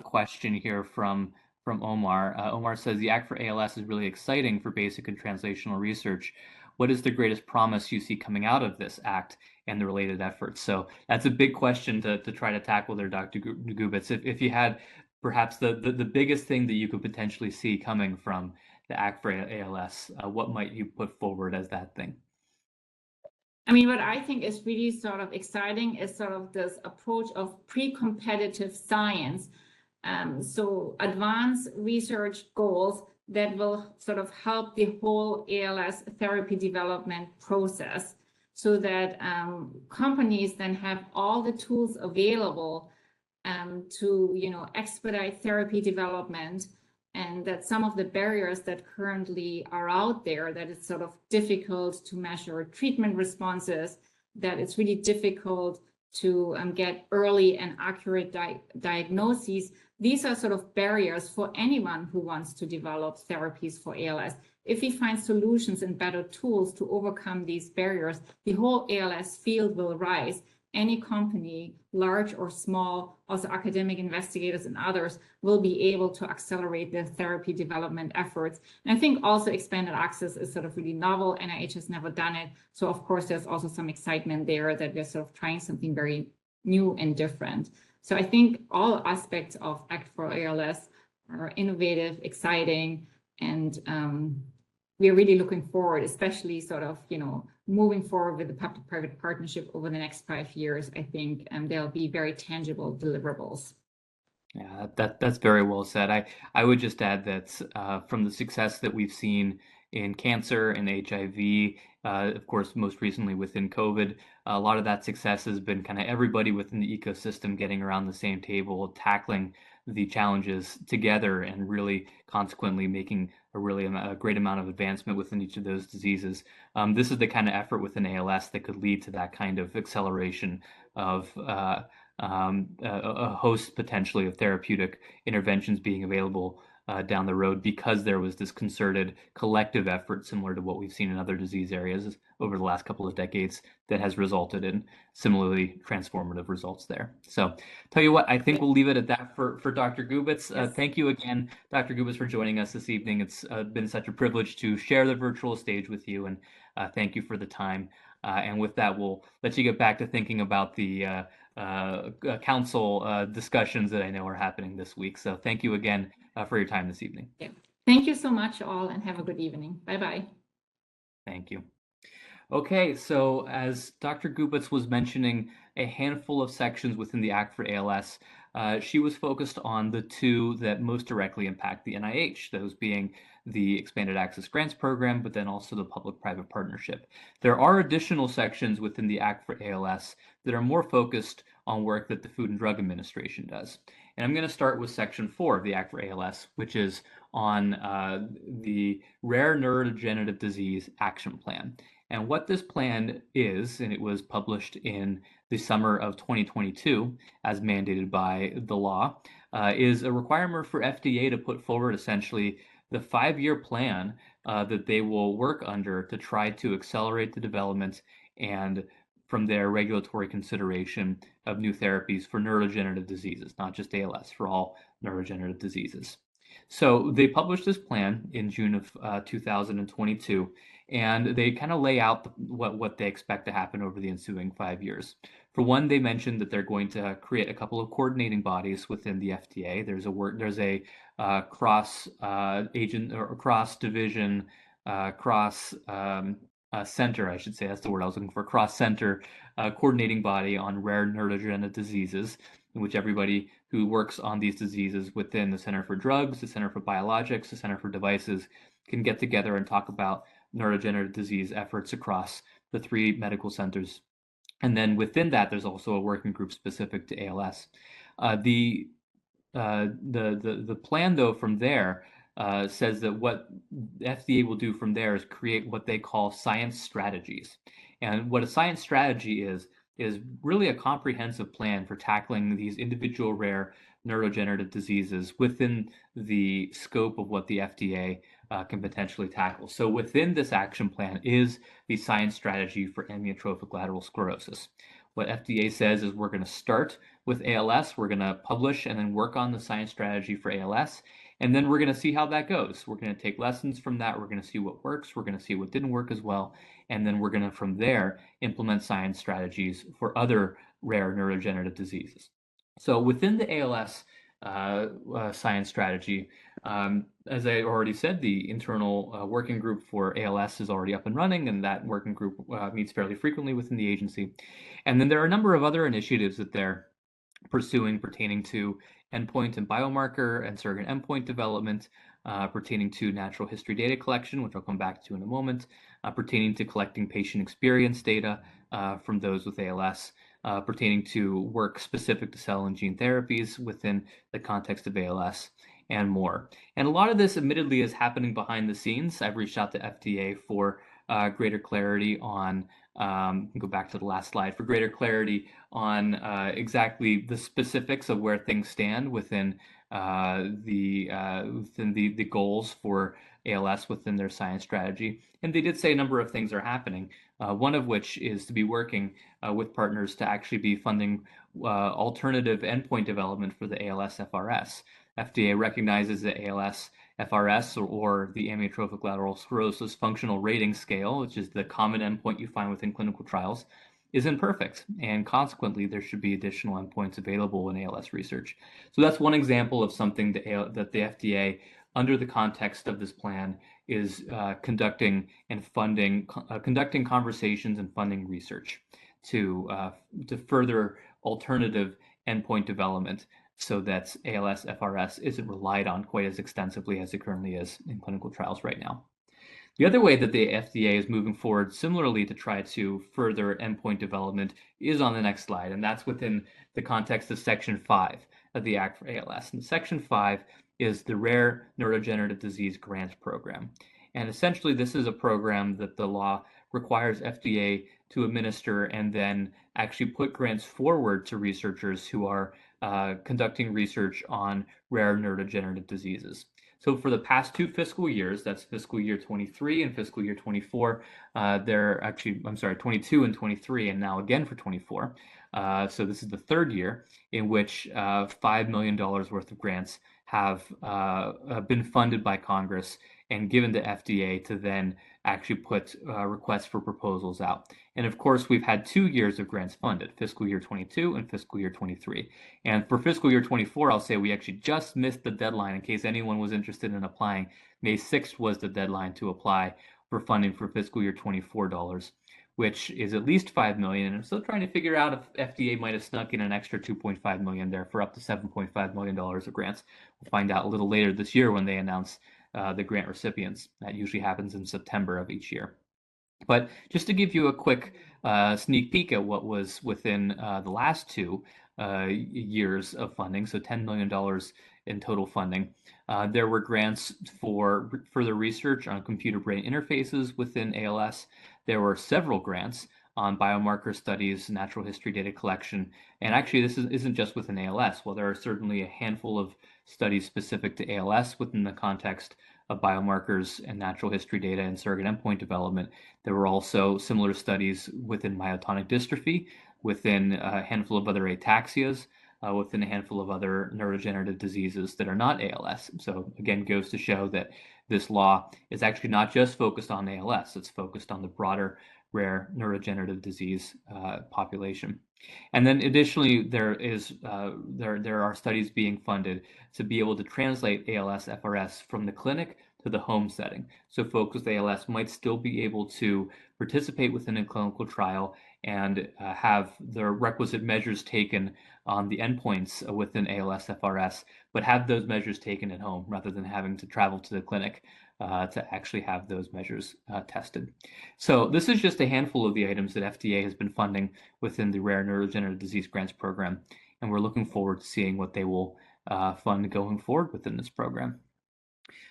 Speaker 1: question here from Omar. Omar says the Act for ALS is really exciting for basic and translational research. What is the greatest promise you see coming out of this Act and the related efforts? So that's a big question to try to tackle there, Dr. Gubitz. If you had perhaps the biggest thing that you could potentially see coming from the Act for ALS, what might you put forward as that thing?
Speaker 2: I mean, what I think is really sort of exciting is sort of this approach of pre-competitive science. So advanced research goals that will sort of help the whole ALS therapy development process, so that companies then have all the tools available to expedite therapy development, and that some of the barriers that currently are out there, that it's sort of difficult to measure treatment responses, that it's really difficult to get early and accurate diagnoses. These are sort of barriers for anyone who wants to develop therapies for ALS. If we find solutions and better tools to overcome these barriers, the whole ALS field will rise. Any company, large or small, also academic investigators and others, will be able to accelerate their therapy development efforts. And I think also expanded access is sort of really novel. NIH has never done it. So of course, there's also some excitement there that we're sort of trying something very new and different. So I think all aspects of Act for ALS are innovative, exciting, and we're really looking forward, especially sort of, moving forward with the public-private partnership over the next 5 years. I think there'll be very tangible deliverables.
Speaker 1: Yeah, that's very well said. I would just add that from the success that we've seen in cancer and HIV, of course, most recently within COVID, a lot of that success has been kind of everybody within the ecosystem getting around the same table, tackling the challenges together, and really consequently making a great amount of advancement within each of those diseases. This is the kind of effort within ALS that could lead to that kind of acceleration of a host potentially of therapeutic interventions being available down the road, because there was this concerted collective effort similar to what we've seen in other disease areas over the last couple of decades that has resulted in similarly transformative results there. So tell you what, I think we'll leave it at that for Dr. Gubitz.
Speaker 2: Yes.
Speaker 1: Thank you again, Dr. Gubitz, for joining us this evening. It's been such a privilege to share the virtual stage with you, and thank you for the time. And with that, we'll let you get back to thinking about the council discussions that I know are happening this week. So thank you again for your time this evening.
Speaker 2: Yeah. Thank you so much, all, and have a good evening. Bye-bye.
Speaker 1: Thank you. Okay, so as Dr. Gubitz was mentioning a handful of sections within the Act for ALS, she was focused on the two that most directly impact the NIH, those being the Expanded Access Grants Program, but then also the Public-Private Partnership. There are additional sections within the Act for ALS that are more focused on work that the Food and Drug Administration does. And I'm going to start with Section 4 of the Act for ALS, which is on the Rare Neurodegenerative Disease Action Plan. And what this plan is, and it was published in the summer of 2022 as mandated by the law, is a requirement for FDA to put forward essentially the 5-year plan that they will work under to try to accelerate the development and from their regulatory consideration of new therapies for neurodegenerative diseases, not just ALS, for all neurodegenerative diseases. So they published this plan in June of 2022, and they kind of lay out what they expect to happen over the ensuing 5 years. For one, they mentioned that they're going to create a couple of coordinating bodies within the FDA. There's a cross agent or cross division, cross center, I should say, that's the word I was looking for, cross center coordinating body on rare neurodegenerative diseases, in which everybody who works on these diseases within the Center for Drugs, the Center for Biologics, the Center for Devices can get together and talk about neurodegenerative disease efforts across the 3 medical centers. And then within that, there's also a working group specific to ALS. The plan, though, from there says that what FDA will do from there is create what they call science strategies. And what a science strategy is really a comprehensive plan for tackling these individual rare neurodegenerative diseases within the scope of what the FDA can potentially tackle. So within this action plan is the science strategy for amyotrophic lateral sclerosis. What FDA says is we're going to start with ALS, we're going to publish and then work on the science strategy for ALS, and then we're going to see how that goes. We're going to take lessons from that, we're going to see what works, we're going to see what didn't work as well, and then we're going to, from there, implement science strategies for other rare neurodegenerative diseases. So within the ALS science strategy, as I already said, the internal working group for ALS is already up and running, and that working group meets fairly frequently within the agency. And then there are a number of other initiatives that they're pursuing pertaining to endpoint and biomarker and surrogate endpoint development, pertaining to natural history data collection, which I'll come back to in a moment, pertaining to collecting patient experience data from those with ALS, pertaining to work specific to cell and gene therapies within the context of ALS, and more. And a lot of this admittedly is happening behind the scenes. I've reached out to FDA for greater clarity on, go back to the last slide, for greater clarity on exactly the specifics of where things stand within the goals for ALS within their science strategy. And they did say a number of things are happening, one of which is to be working with partners to actually be funding alternative endpoint development for the ALS FRS. FDA recognizes that ALS FRS, or the amyotrophic lateral sclerosis functional rating scale, which is the common endpoint you find within clinical trials, isn't perfect, and consequently, there should be additional endpoints available in ALS research. So that's one example of something that the FDA, under the context of this plan, is conducting conversations and funding research to further alternative endpoint development, so that ALS FRS isn't relied on quite as extensively as it currently is in clinical trials right now. The other way that the FDA is moving forward similarly to try to further endpoint development is on the next slide, and that's within the context of Section 5 of the Act for ALS. And Section 5 is the Rare Neurodegenerative Disease Grant Program. And essentially, this is a program that the law requires FDA to administer and then actually put grants forward to researchers who are conducting research on rare neurodegenerative diseases. So for the past 2 fiscal years, that's fiscal year 23 and fiscal year 24, they're actually, I'm sorry, 22 and 23, and now again for 24. So this is the third year in which $5 million worth of grants have been funded by Congress and given to FDA to then actually put requests for proposals out. And of course, we've had 2 years of grants funded, fiscal year 22 and fiscal year 23. And for fiscal year 24, I'll say we actually just missed the deadline in case anyone was interested in applying. May 6th was the deadline to apply for funding for fiscal year 24 dollars, which is at least $5 million. And I'm still trying to figure out if FDA might have snuck in an extra $2.5 million there for up to $7.5 million of grants. We'll find out a little later this year when they announce the grant recipients. That usually happens in September of each year. But just to give you a quick sneak peek at what was within the last 2 years of funding, so $10 million in total funding, there were grants for further research on computer-brain interfaces within ALS. There were several grants on biomarker studies, natural history data collection, and actually this isn't just within ALS. While there are certainly a handful of studies specific to ALS within the context of biomarkers and natural history data and surrogate endpoint development, there were also similar studies within myotonic dystrophy, within a handful of other ataxias, within a handful of other neurodegenerative diseases that are not ALS. So again, goes to show that this law is actually not just focused on ALS, it's focused on the broader rare neurodegenerative disease population. And then additionally, there are studies being funded to be able to translate ALS FRS from the clinic to the home setting. So folks with ALS might still be able to participate within a clinical trial and have the requisite measures taken on the endpoints within ALS FRS, but have those measures taken at home rather than having to travel to the clinic to actually have those measures tested. So this is just a handful of the items that FDA has been funding within the Rare Neurodegenerative Disease Grants Program, and we're looking forward to seeing what they will fund going forward within this program.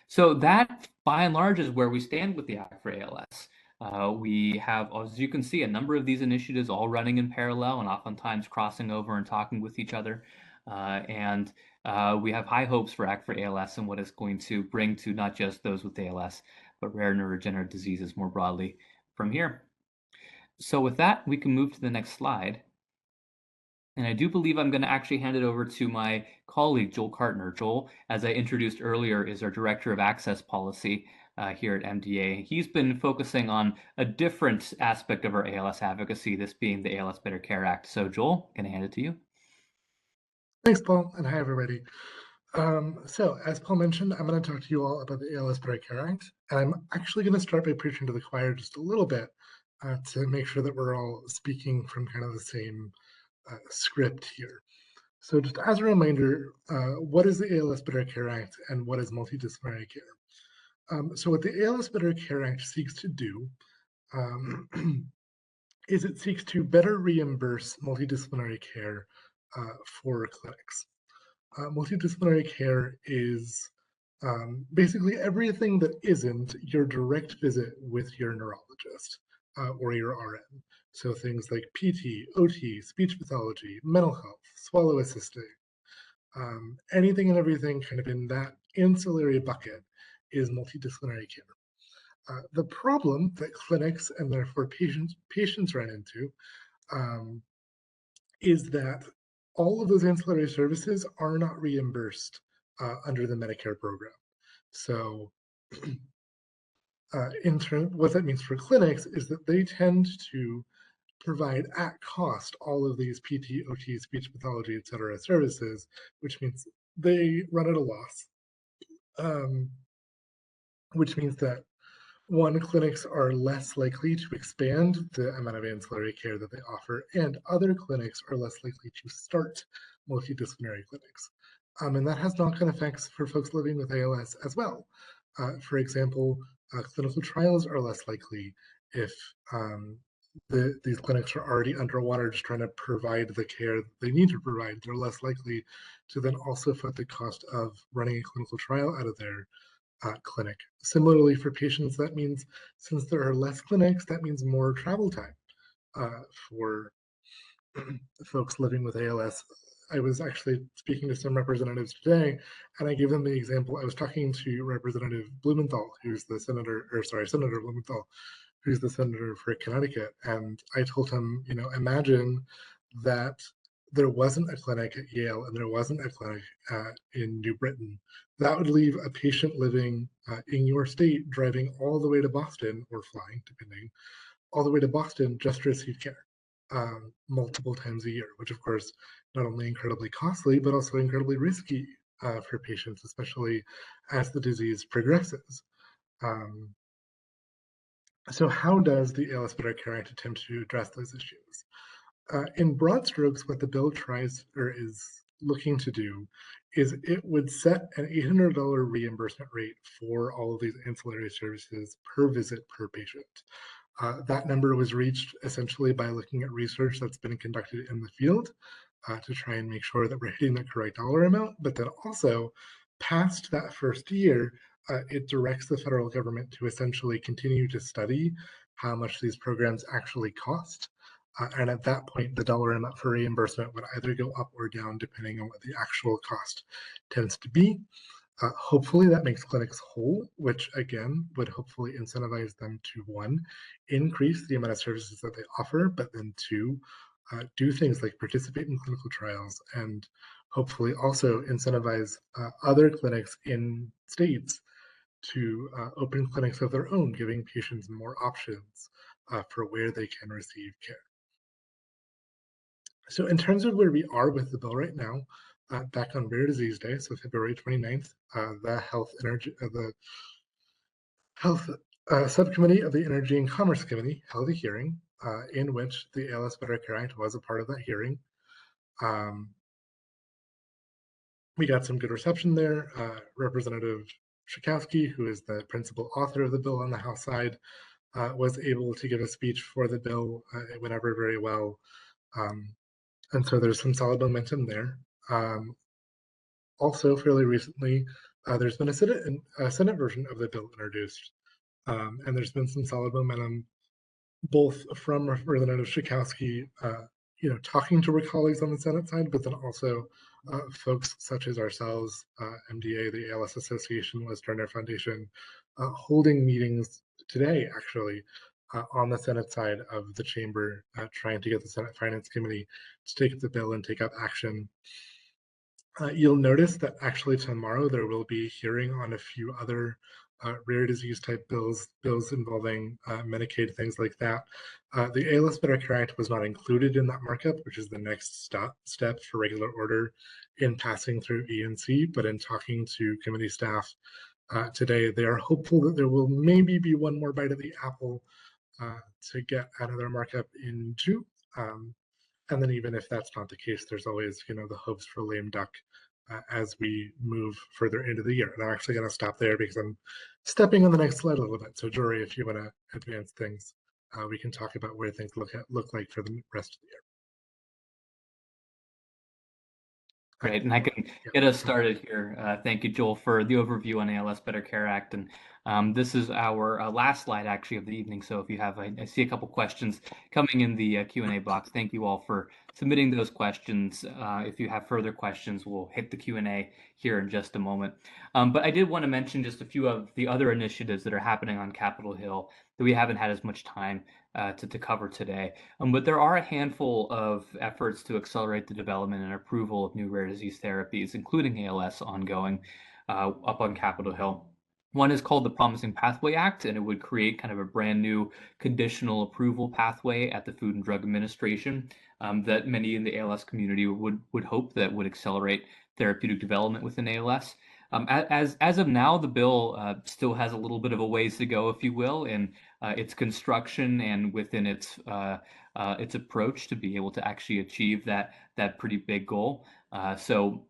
Speaker 1: So that, by and large, is where we stand with the Act for ALS. We have, as you can see, a number of these initiatives all running in parallel and oftentimes crossing over and talking with each other. And we have high hopes for Act for ALS and what it's going to bring to not just those with ALS, but rare neurodegenerative diseases more broadly from here. So with that, we can move to the next slide. And I do believe I'm going to actually hand it over to my colleague, Joel Cartner. Joel, as I introduced earlier, is our Director of Access Policy here at MDA. He's been focusing on a different aspect of our ALS advocacy, this being the ALS Better Care Act. So Joel, can I hand it to you?
Speaker 3: Thanks, Paul, and hi, everybody. So, as Paul mentioned, I'm going to talk to you all about the ALS Better Care Act, and I'm actually going to start by preaching to the choir just a little bit to make sure that we're all speaking from kind of the same script here. So just as a reminder, what is the ALS Better Care Act and what is multidisciplinary care? So what the ALS Better Care Act seeks to do is it seeks to better reimburse multidisciplinary care for clinics. Multidisciplinary care is basically everything that isn't your direct visit with your neurologist or your RN. So things like PT, OT, speech pathology, mental health, swallow assisting, anything and everything kind of in that ancillary bucket is multidisciplinary care. The problem that clinics and therefore patients run into is that all of those ancillary services are not reimbursed under the Medicare program. So what that means for clinics is that they tend to provide at cost all of these PT, OT, speech pathology, et cetera, services, which means they run at a loss, which means that one, clinics are less likely to expand the amount of ancillary care that they offer, and other clinics are less likely to start multidisciplinary clinics. And that has knock-on effects for folks living with ALS as well. For example, clinical trials are less likely if these clinics are already underwater just trying to provide the care that they need to provide. They're less likely to then also foot the cost of running a clinical trial out of their clinic. Similarly, for patients, that means since there are less clinics, that means more travel time for folks living with ALS. I was actually speaking to some representatives today, and I gave them the example. I was talking to Representative Blumenthal, who's the Senator Blumenthal, who's the senator for Connecticut, and I told him, imagine that there wasn't a clinic at Yale and there wasn't a clinic in New Britain. That would leave a patient living in your state driving all the way to Boston, or flying, depending, all the way to Boston just to receive care multiple times a year, which of course, not only incredibly costly, but also incredibly risky for patients, especially as the disease progresses. So how does the ALS Better Care Act attempt to address those issues? In broad strokes, what the bill tries or is looking to do is it would set an $800 reimbursement rate for all of these ancillary services per visit per patient. That number was reached essentially by looking at research that's been conducted in the field to try and make sure that we're hitting the correct dollar amount, but then also past that first year, it directs the federal government to essentially continue to study how much these programs actually cost. And at that point, the dollar amount for reimbursement would either go up or down depending on what the actual cost tends to be. Hopefully that makes clinics whole, which again would hopefully incentivize them to, one, increase the amount of services that they offer, but then two, do things like participate in clinical trials, and hopefully also incentivize other clinics in states to open clinics of their own, giving patients more options for where they can receive care. So in terms of where we are with the bill right now, back on Rare Disease Day, so February 29th, the Health Subcommittee of the Energy and Commerce Committee held a hearing in which the ALS Better Care Act was a part of that hearing. We got some good reception there. Representative Schakowsky, who is the principal author of the bill on the House side, was able to give a speech for the bill. It went over very well. And so there's some solid momentum there. Also, fairly recently, there's been a Senate version of the bill introduced. And there's been some solid momentum, both from Representative Schakowsky, talking to her colleagues on the Senate side, but then also folks such as ourselves, MDA, the ALS Association, Liz Turner Foundation, holding meetings today, actually, on the Senate side of the chamber, trying to get the Senate Finance Committee to take up the bill and take up action. You'll notice that actually tomorrow there will be a hearing on a few other rare disease type bills involving Medicaid, things like that. The ALS Better Care Act was not included in that markup, which is the next step for regular order in passing through E&C, but in talking to committee staff today, they are hopeful that there will maybe be one more bite of the apple to get another markup in June. And then even if that's not the case, there's always, the hopes for lame duck as we move further into the year. And I'm actually going to stop there because I'm stepping on the next slide a little bit. So Jory, if you want to advance things, we can talk about where things look like for the rest of the year.
Speaker 1: Great, and I can get us started here. Thank you, Joel, for the overview on ALS Better Care Act. And this is our last slide, actually, of the evening. So if you have, I see a couple questions coming in the Q&A box. Thank you all for submitting those questions. If you have further questions, we'll hit the Q&A here in just a moment. But I did want to mention just a few of the other initiatives that are happening on Capitol Hill that we haven't had as much time to cover today. But there are a handful of efforts to accelerate the development and approval of new rare disease therapies, including ALS, ongoing up on Capitol Hill. One is called the Promising Pathway Act, and it would create kind of a brand new conditional approval pathway at the Food and Drug Administration that many in the ALS community would hope that would accelerate therapeutic development within ALS. As of now, the bill still has a little bit of a ways to go, if you will, in its construction and within its approach to be able to actually achieve that pretty big goal. So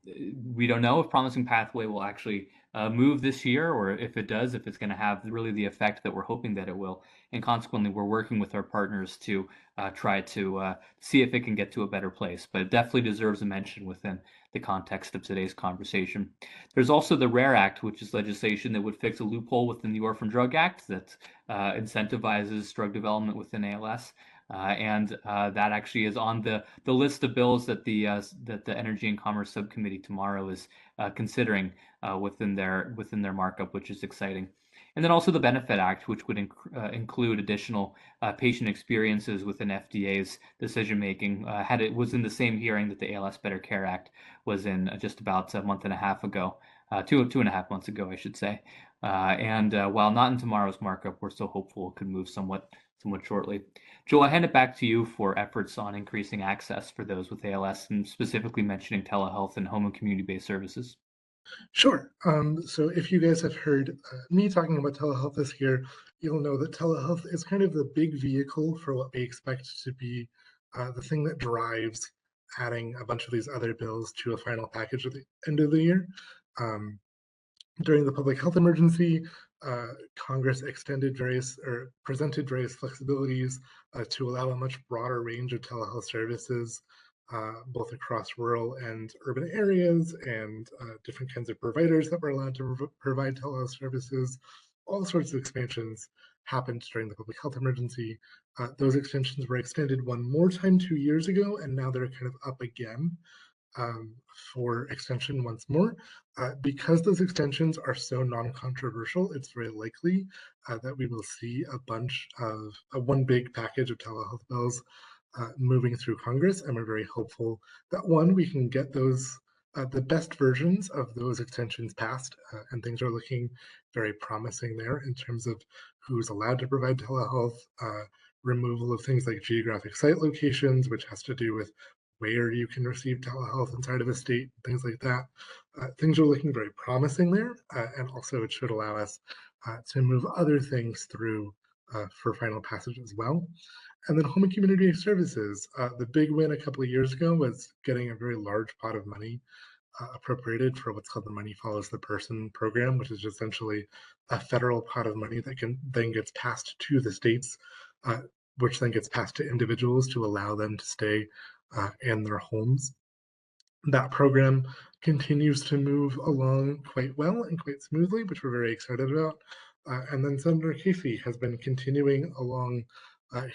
Speaker 1: we don't know if Promising Pathway will actually move this year, or if it does, if it's going to have really the effect that we're hoping that it will. And consequently, we're working with our partners to try to see if it can get to a better place. But it definitely deserves a mention within the context of today's conversation. There's also the RARE Act, which is legislation that would fix a loophole within the Orphan Drug Act that incentivizes drug development within ALS. And that actually is on the list of bills that the Energy and Commerce Subcommittee tomorrow is considering within their markup, which is exciting. And then also the Benefit Act, which would include additional patient experiences within FDA's decision making. It was in the same hearing that the ALS Better Care Act was in just about a month and a half ago, 2.5 months ago, I should say. And while not in tomorrow's markup, we're still hopeful it could move somewhat shortly. Joel, I hand it back to you for efforts on increasing access for those with ALS, and specifically mentioning telehealth and home and community-based services.
Speaker 3: Sure. So if you guys have heard me talking about telehealth this year, you'll know that telehealth is kind of the big vehicle for what we expect to be the thing that drives adding a bunch of these other bills to a final package at the end of the year. During the public health emergency, Congress presented various flexibilities to allow a much broader range of telehealth services, both across rural and urban areas, and different kinds of providers that were allowed to provide telehealth services. All sorts of expansions happened during the public health emergency. Those extensions were extended one more time 2 years ago, and now they're kind of up again for extension once more. Because those extensions are so non-controversial, it's very likely that we will see a bunch of one big package of telehealth bills moving through Congress, and we're very hopeful that one, we can get those the best versions of those extensions passed, and things are looking very promising there in terms of who's allowed to provide telehealth, removal of things like geographic site locations, which has to do with where you can receive telehealth inside of a state, things like that. Things are looking very promising there, and also it should allow us to move other things through for final passage as well. And then home and community services. The big win a couple of years ago was getting a very large pot of money appropriated for what's called the Money Follows the Person program, which is essentially a federal pot of money that then gets passed to the states, which then gets passed to individuals to allow them to stay in their homes. That program continues to move along quite well and quite smoothly, which we're very excited about. And then Senator Casey has been continuing along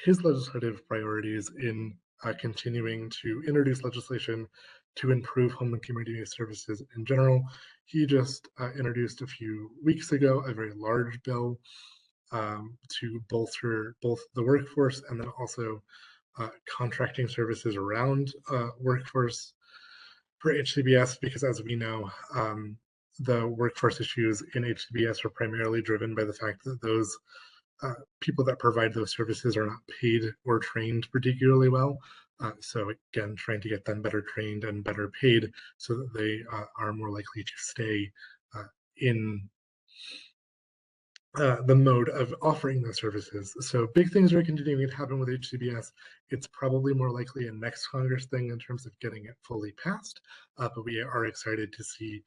Speaker 3: his legislative priorities in continuing to introduce legislation to improve home and community-based services in general. He just introduced a few weeks ago a very large bill to bolster both the workforce and then also contracting services around workforce for HCBS, because as we know, the workforce issues in HCBS are primarily driven by the fact that those people that provide those services are not paid or trained particularly well. So again, trying to get them better trained and better paid so that they are more likely to stay in the mode of offering those services. So big things are continuing to happen with HCBS. It's probably more likely a next Congress thing in terms of getting it fully passed, but we are excited to see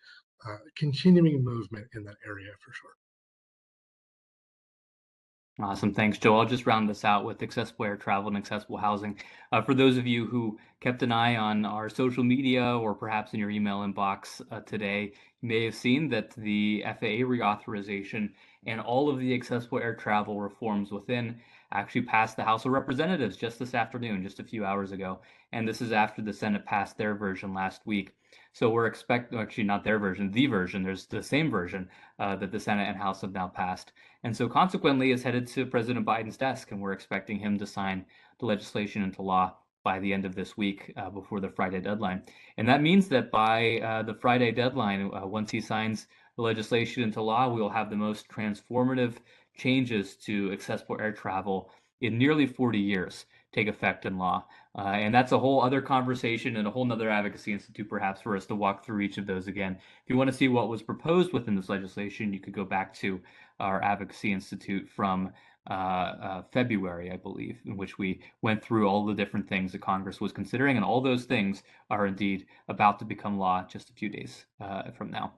Speaker 3: continuing movement in that area for sure.
Speaker 1: Awesome. Thanks, Joe. I'll just round this out with accessible air travel and accessible housing. For those of you who kept an eye on our social media or perhaps in your email inbox today, you may have seen that the FAA reauthorization and all of the accessible air travel reforms within actually passed the House of Representatives just this afternoon, just a few hours ago. And this is after the Senate passed their version last week. So we're actually not their version, the version, there's the same version that the Senate and House have now passed. And so consequently is headed to President Biden's desk, and we're expecting him to sign the legislation into law by the end of this week before the Friday deadline. And that means that by the Friday deadline, once he signs the legislation into law, we will have the most transformative changes to accessible air travel in nearly 40 years take effect in law. And that's a whole other conversation and a whole nother advocacy institute, perhaps, for us to walk through each of those again. If you want to see what was proposed within this legislation, you could go back to our advocacy institute from February, I believe, in which we went through all the different things that Congress was considering, and all those things are indeed about to become law just a few days from now.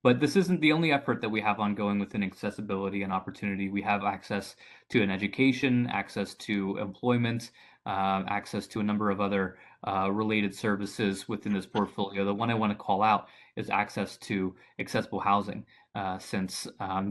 Speaker 1: But this isn't the only effort that we have ongoing within accessibility and opportunity. We have access to an education, access to employment, access to a number of other related services within this portfolio. The one I want to call out is access to accessible housing, since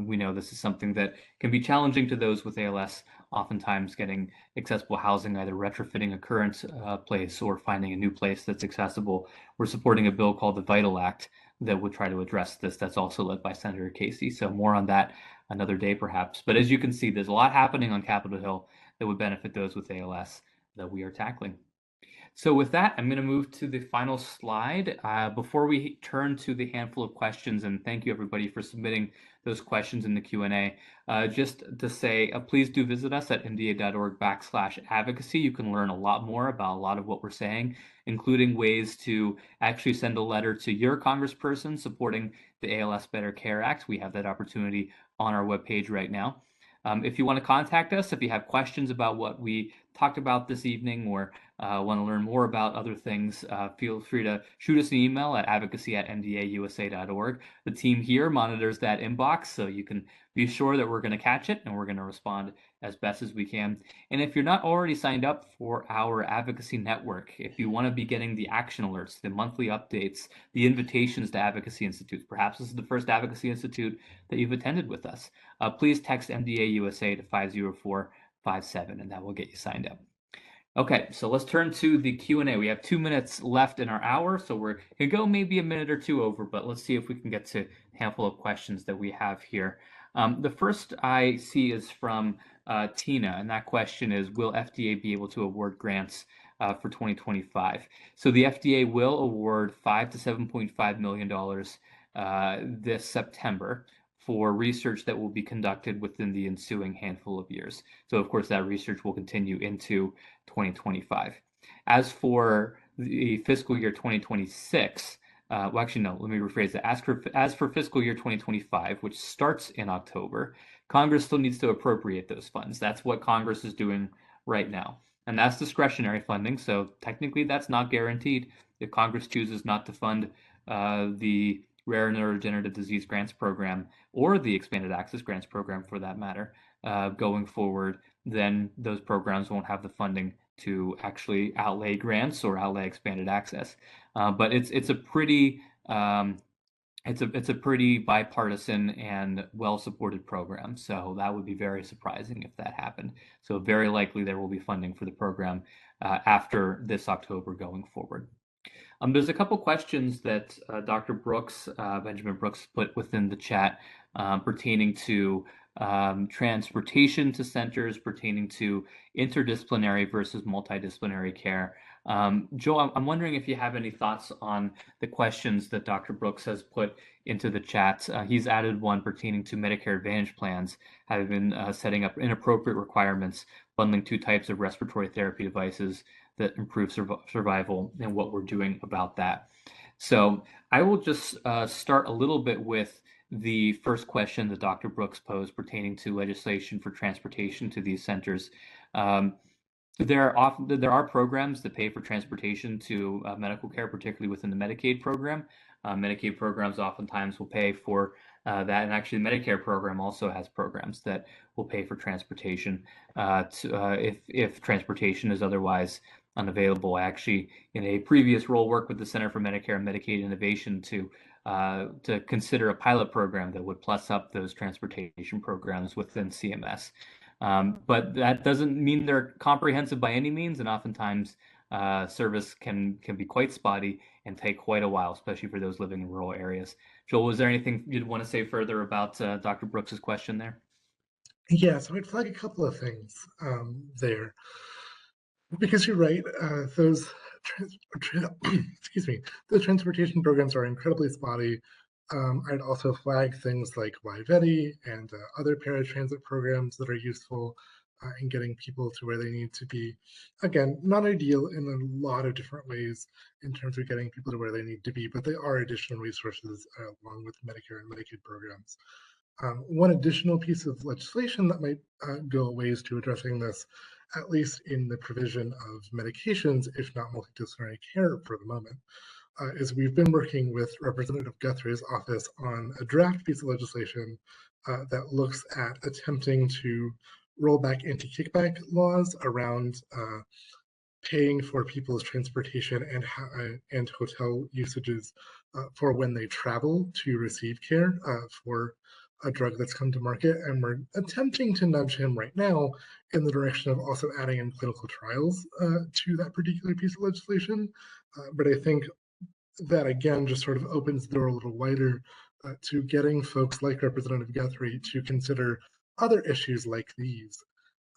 Speaker 1: we know this is something that can be challenging to those with ALS, oftentimes getting accessible housing, either retrofitting a current place or finding a new place that's accessible. We're supporting a bill called the Vital Act that would try to address this. That's also led by Senator Casey. So more on that another day, perhaps. But as you can see, there's a lot happening on Capitol Hill that would benefit those with ALS that we are tackling. So with that, I'm going to move to the final slide. Before we turn to the handful of questions, and thank you everybody for submitting those questions in the Q&A, just to say, please do visit us at mda.org/advocacy. You can learn a lot more about a lot of what we're saying, including ways to actually send a letter to your congressperson supporting the ALS Better Care Act. We have that opportunity on our webpage right now. If you want to contact us, if you have questions about what we talked about this evening or want to learn more about other things, feel free to shoot us an email at advocacy@mdausa.org. The team here monitors that inbox, so you can be sure that we're going to catch it and we're going to respond as best as we can. And if you're not already signed up for our advocacy network, if you want to be getting the action alerts, the monthly updates, the invitations to advocacy institutes, perhaps this is the first advocacy institute that you've attended with us, please text MDA USA to 50457 and that will get you signed up. Okay, so let's turn to the Q&A. We have 2 minutes left in our hour, so we're going to go maybe a minute or two over, but let's see if we can get to a handful of questions that we have here. The first I see is from Tina, and that question is, will FDA be able to award grants for 2025? So the FDA will award $5 to $7.5 million this September for research that will be conducted within the ensuing handful of years. So of course that research will continue into 2025. As for the fiscal year 2026, well, actually, no, let me rephrase that. As for fiscal year 2025, which starts in October, Congress still needs to appropriate those funds. That's what Congress is doing right now. And that's discretionary funding, so technically that's not guaranteed. If Congress chooses not to fund the Rare Neurodegenerative Disease Grants Program, or the Expanded Access Grants Program for that matter, going forward, then those programs won't have the funding to actually outlay grants or outlay expanded access. But it's a pretty bipartisan and well-supported program. So that would be very surprising if that happened. So very likely there will be funding for the program after this October going forward. There's a couple questions that Dr. Brooks, Benjamin Brooks, put within the chat pertaining to transportation to centers, pertaining to interdisciplinary versus multidisciplinary care. Joe, I'm wondering if you have any thoughts on the questions that Dr. Brooks has put into the chat. He's added one pertaining to Medicare Advantage plans having been setting up inappropriate requirements, bundling two types of respiratory therapy devices that improve survival, and what we're doing about that. So I will just start a little bit with the first question that Dr. Brooks posed pertaining to legislation for transportation to these centers. There are programs that pay for transportation to medical care, particularly within the Medicaid program. Medicaid programs oftentimes will pay for that, and actually the Medicare program also has programs that will pay for transportation if transportation is otherwise unavailable. I actually, in a previous role, worked with the Center for Medicare and Medicaid Innovation to consider a pilot program that would plus up those transportation programs within CMS. But that doesn't mean they're comprehensive by any means, and oftentimes service can be quite spotty and take quite a while, especially for those living in rural areas. Joel, was there anything you'd want to say further about Dr. Brooks's question there?
Speaker 3: Yeah, so I'd flag a couple of things there. Because you're right, those excuse me, those transportation programs are incredibly spotty. I'd also flag things like YVETI and other paratransit programs that are useful in getting people to where they need to be. Again, not ideal in a lot of different ways in terms of getting people to where they need to be, but they are additional resources along with Medicare and Medicaid programs. One additional piece of legislation that might go ways to addressing this, at least in the provision of medications, if not multidisciplinary care for the moment, is we've been working with Representative Guthrie's office on a draft piece of legislation that looks at attempting to roll back anti-kickback laws around paying for people's transportation and hotel usages for when they travel to receive care for a drug that's come to market. And we're attempting to nudge him right now in the direction of also adding in clinical trials to that particular piece of legislation. But I think that again just sort of opens the door a little wider to getting folks like Representative Guthrie to consider other issues like these,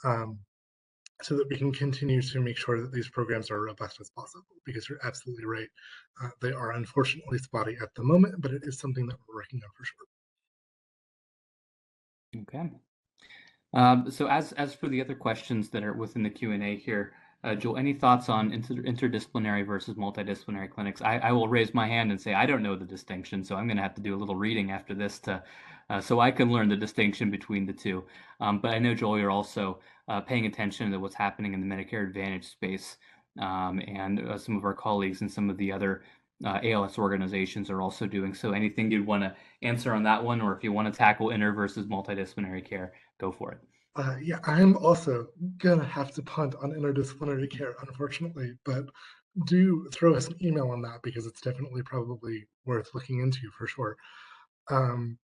Speaker 3: so that we can continue to make sure that these programs are robust as possible, because you're absolutely right. They are unfortunately spotty at the moment, but it is something that we're working on for sure.
Speaker 1: Okay. So as for the other questions that are within the Q&A here, Joel, any thoughts on interdisciplinary versus multidisciplinary clinics? I will raise my hand and say I don't know the distinction, so I'm going to have to do a little reading after this to so I can learn the distinction between the two. But I know, Joel, you're also paying attention to what's happening in the Medicare Advantage space, and some of our colleagues and some of the other ALS organizations are also doing. So anything you'd want to answer on that one, or if you want to tackle inter versus multidisciplinary care, go for it.
Speaker 3: Yeah, I'm also gonna have to punt on interdisciplinary care, unfortunately, but do throw us an email on that because it's definitely probably worth looking into for sure. On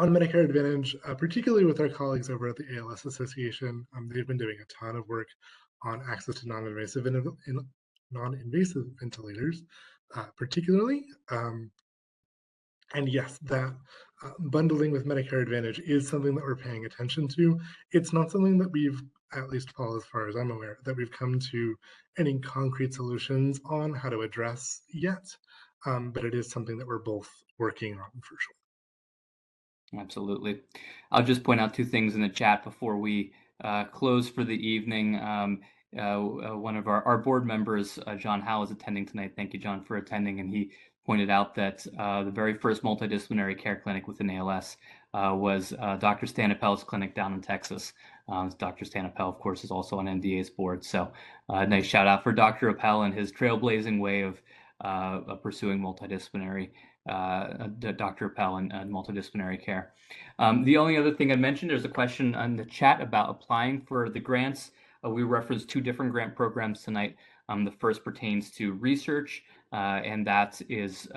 Speaker 3: Medicare Advantage, particularly with our colleagues over at the ALS Association, they've been doing a ton of work on access to non-invasive ventilators, particularly. And yes, that bundling with Medicare Advantage is something that we're paying attention to. It's not something that we've, at least Paul, as far as I'm aware, that we've come to any concrete solutions on how to address yet, but it is something that we're both working on for sure.
Speaker 1: Absolutely. I'll just point out two things in the chat before we close for the evening. One of our board members, John Howe, is attending tonight. Thank you, John, for attending. And he pointed out that the very first multidisciplinary care clinic within ALS was Dr. Stanapel's clinic down in Texas. Dr. Stanapel, of course, is also on MDA's board. So nice shout out for Dr. Appel and his trailblazing way of pursuing multidisciplinary Dr. Appel and multidisciplinary care. The only other thing I'd mention, there's a question on the chat about applying for the grants. We referenced two different grant programs tonight. The first pertains to research, and that is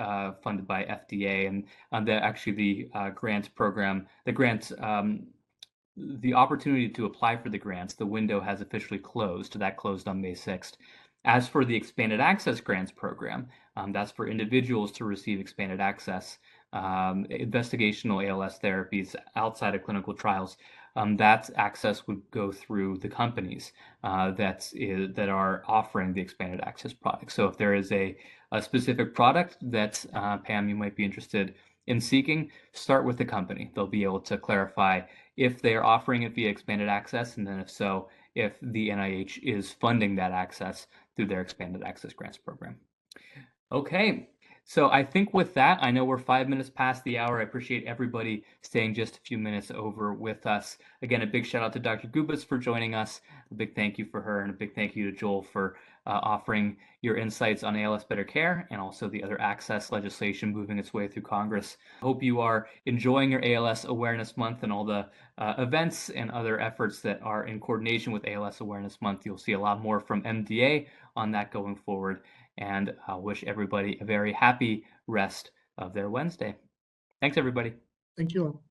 Speaker 1: funded by FDA. And the grant program, the opportunity to apply for the grants, the window has officially closed. That closed on May 6th. As for the Expanded Access Grants Program, that's for individuals to receive expanded access, investigational ALS therapies outside of clinical trials. That access would go through the companies that are offering the expanded access product. So if there is a specific product that, Pam, you might be interested in seeking, start with the company. They'll be able to clarify if they are offering it via expanded access, and then if so, if the NIH is funding that access through their expanded access grants program. Okay, so I think with that, I know we're 5 minutes past the hour. I appreciate everybody staying just a few minutes over with us. Again, a big shout out to Dr. Gubitz for joining us. A big thank you for her, and a big thank you to Joel for offering your insights on ALS Better Care and also the other access legislation moving its way through Congress. I hope you are enjoying your ALS Awareness Month and all the events and other efforts that are in coordination with ALS Awareness Month. You'll see a lot more from MDA on that going forward. And I wish everybody a very happy rest of their Wednesday. Thanks, everybody.
Speaker 3: Thank you all.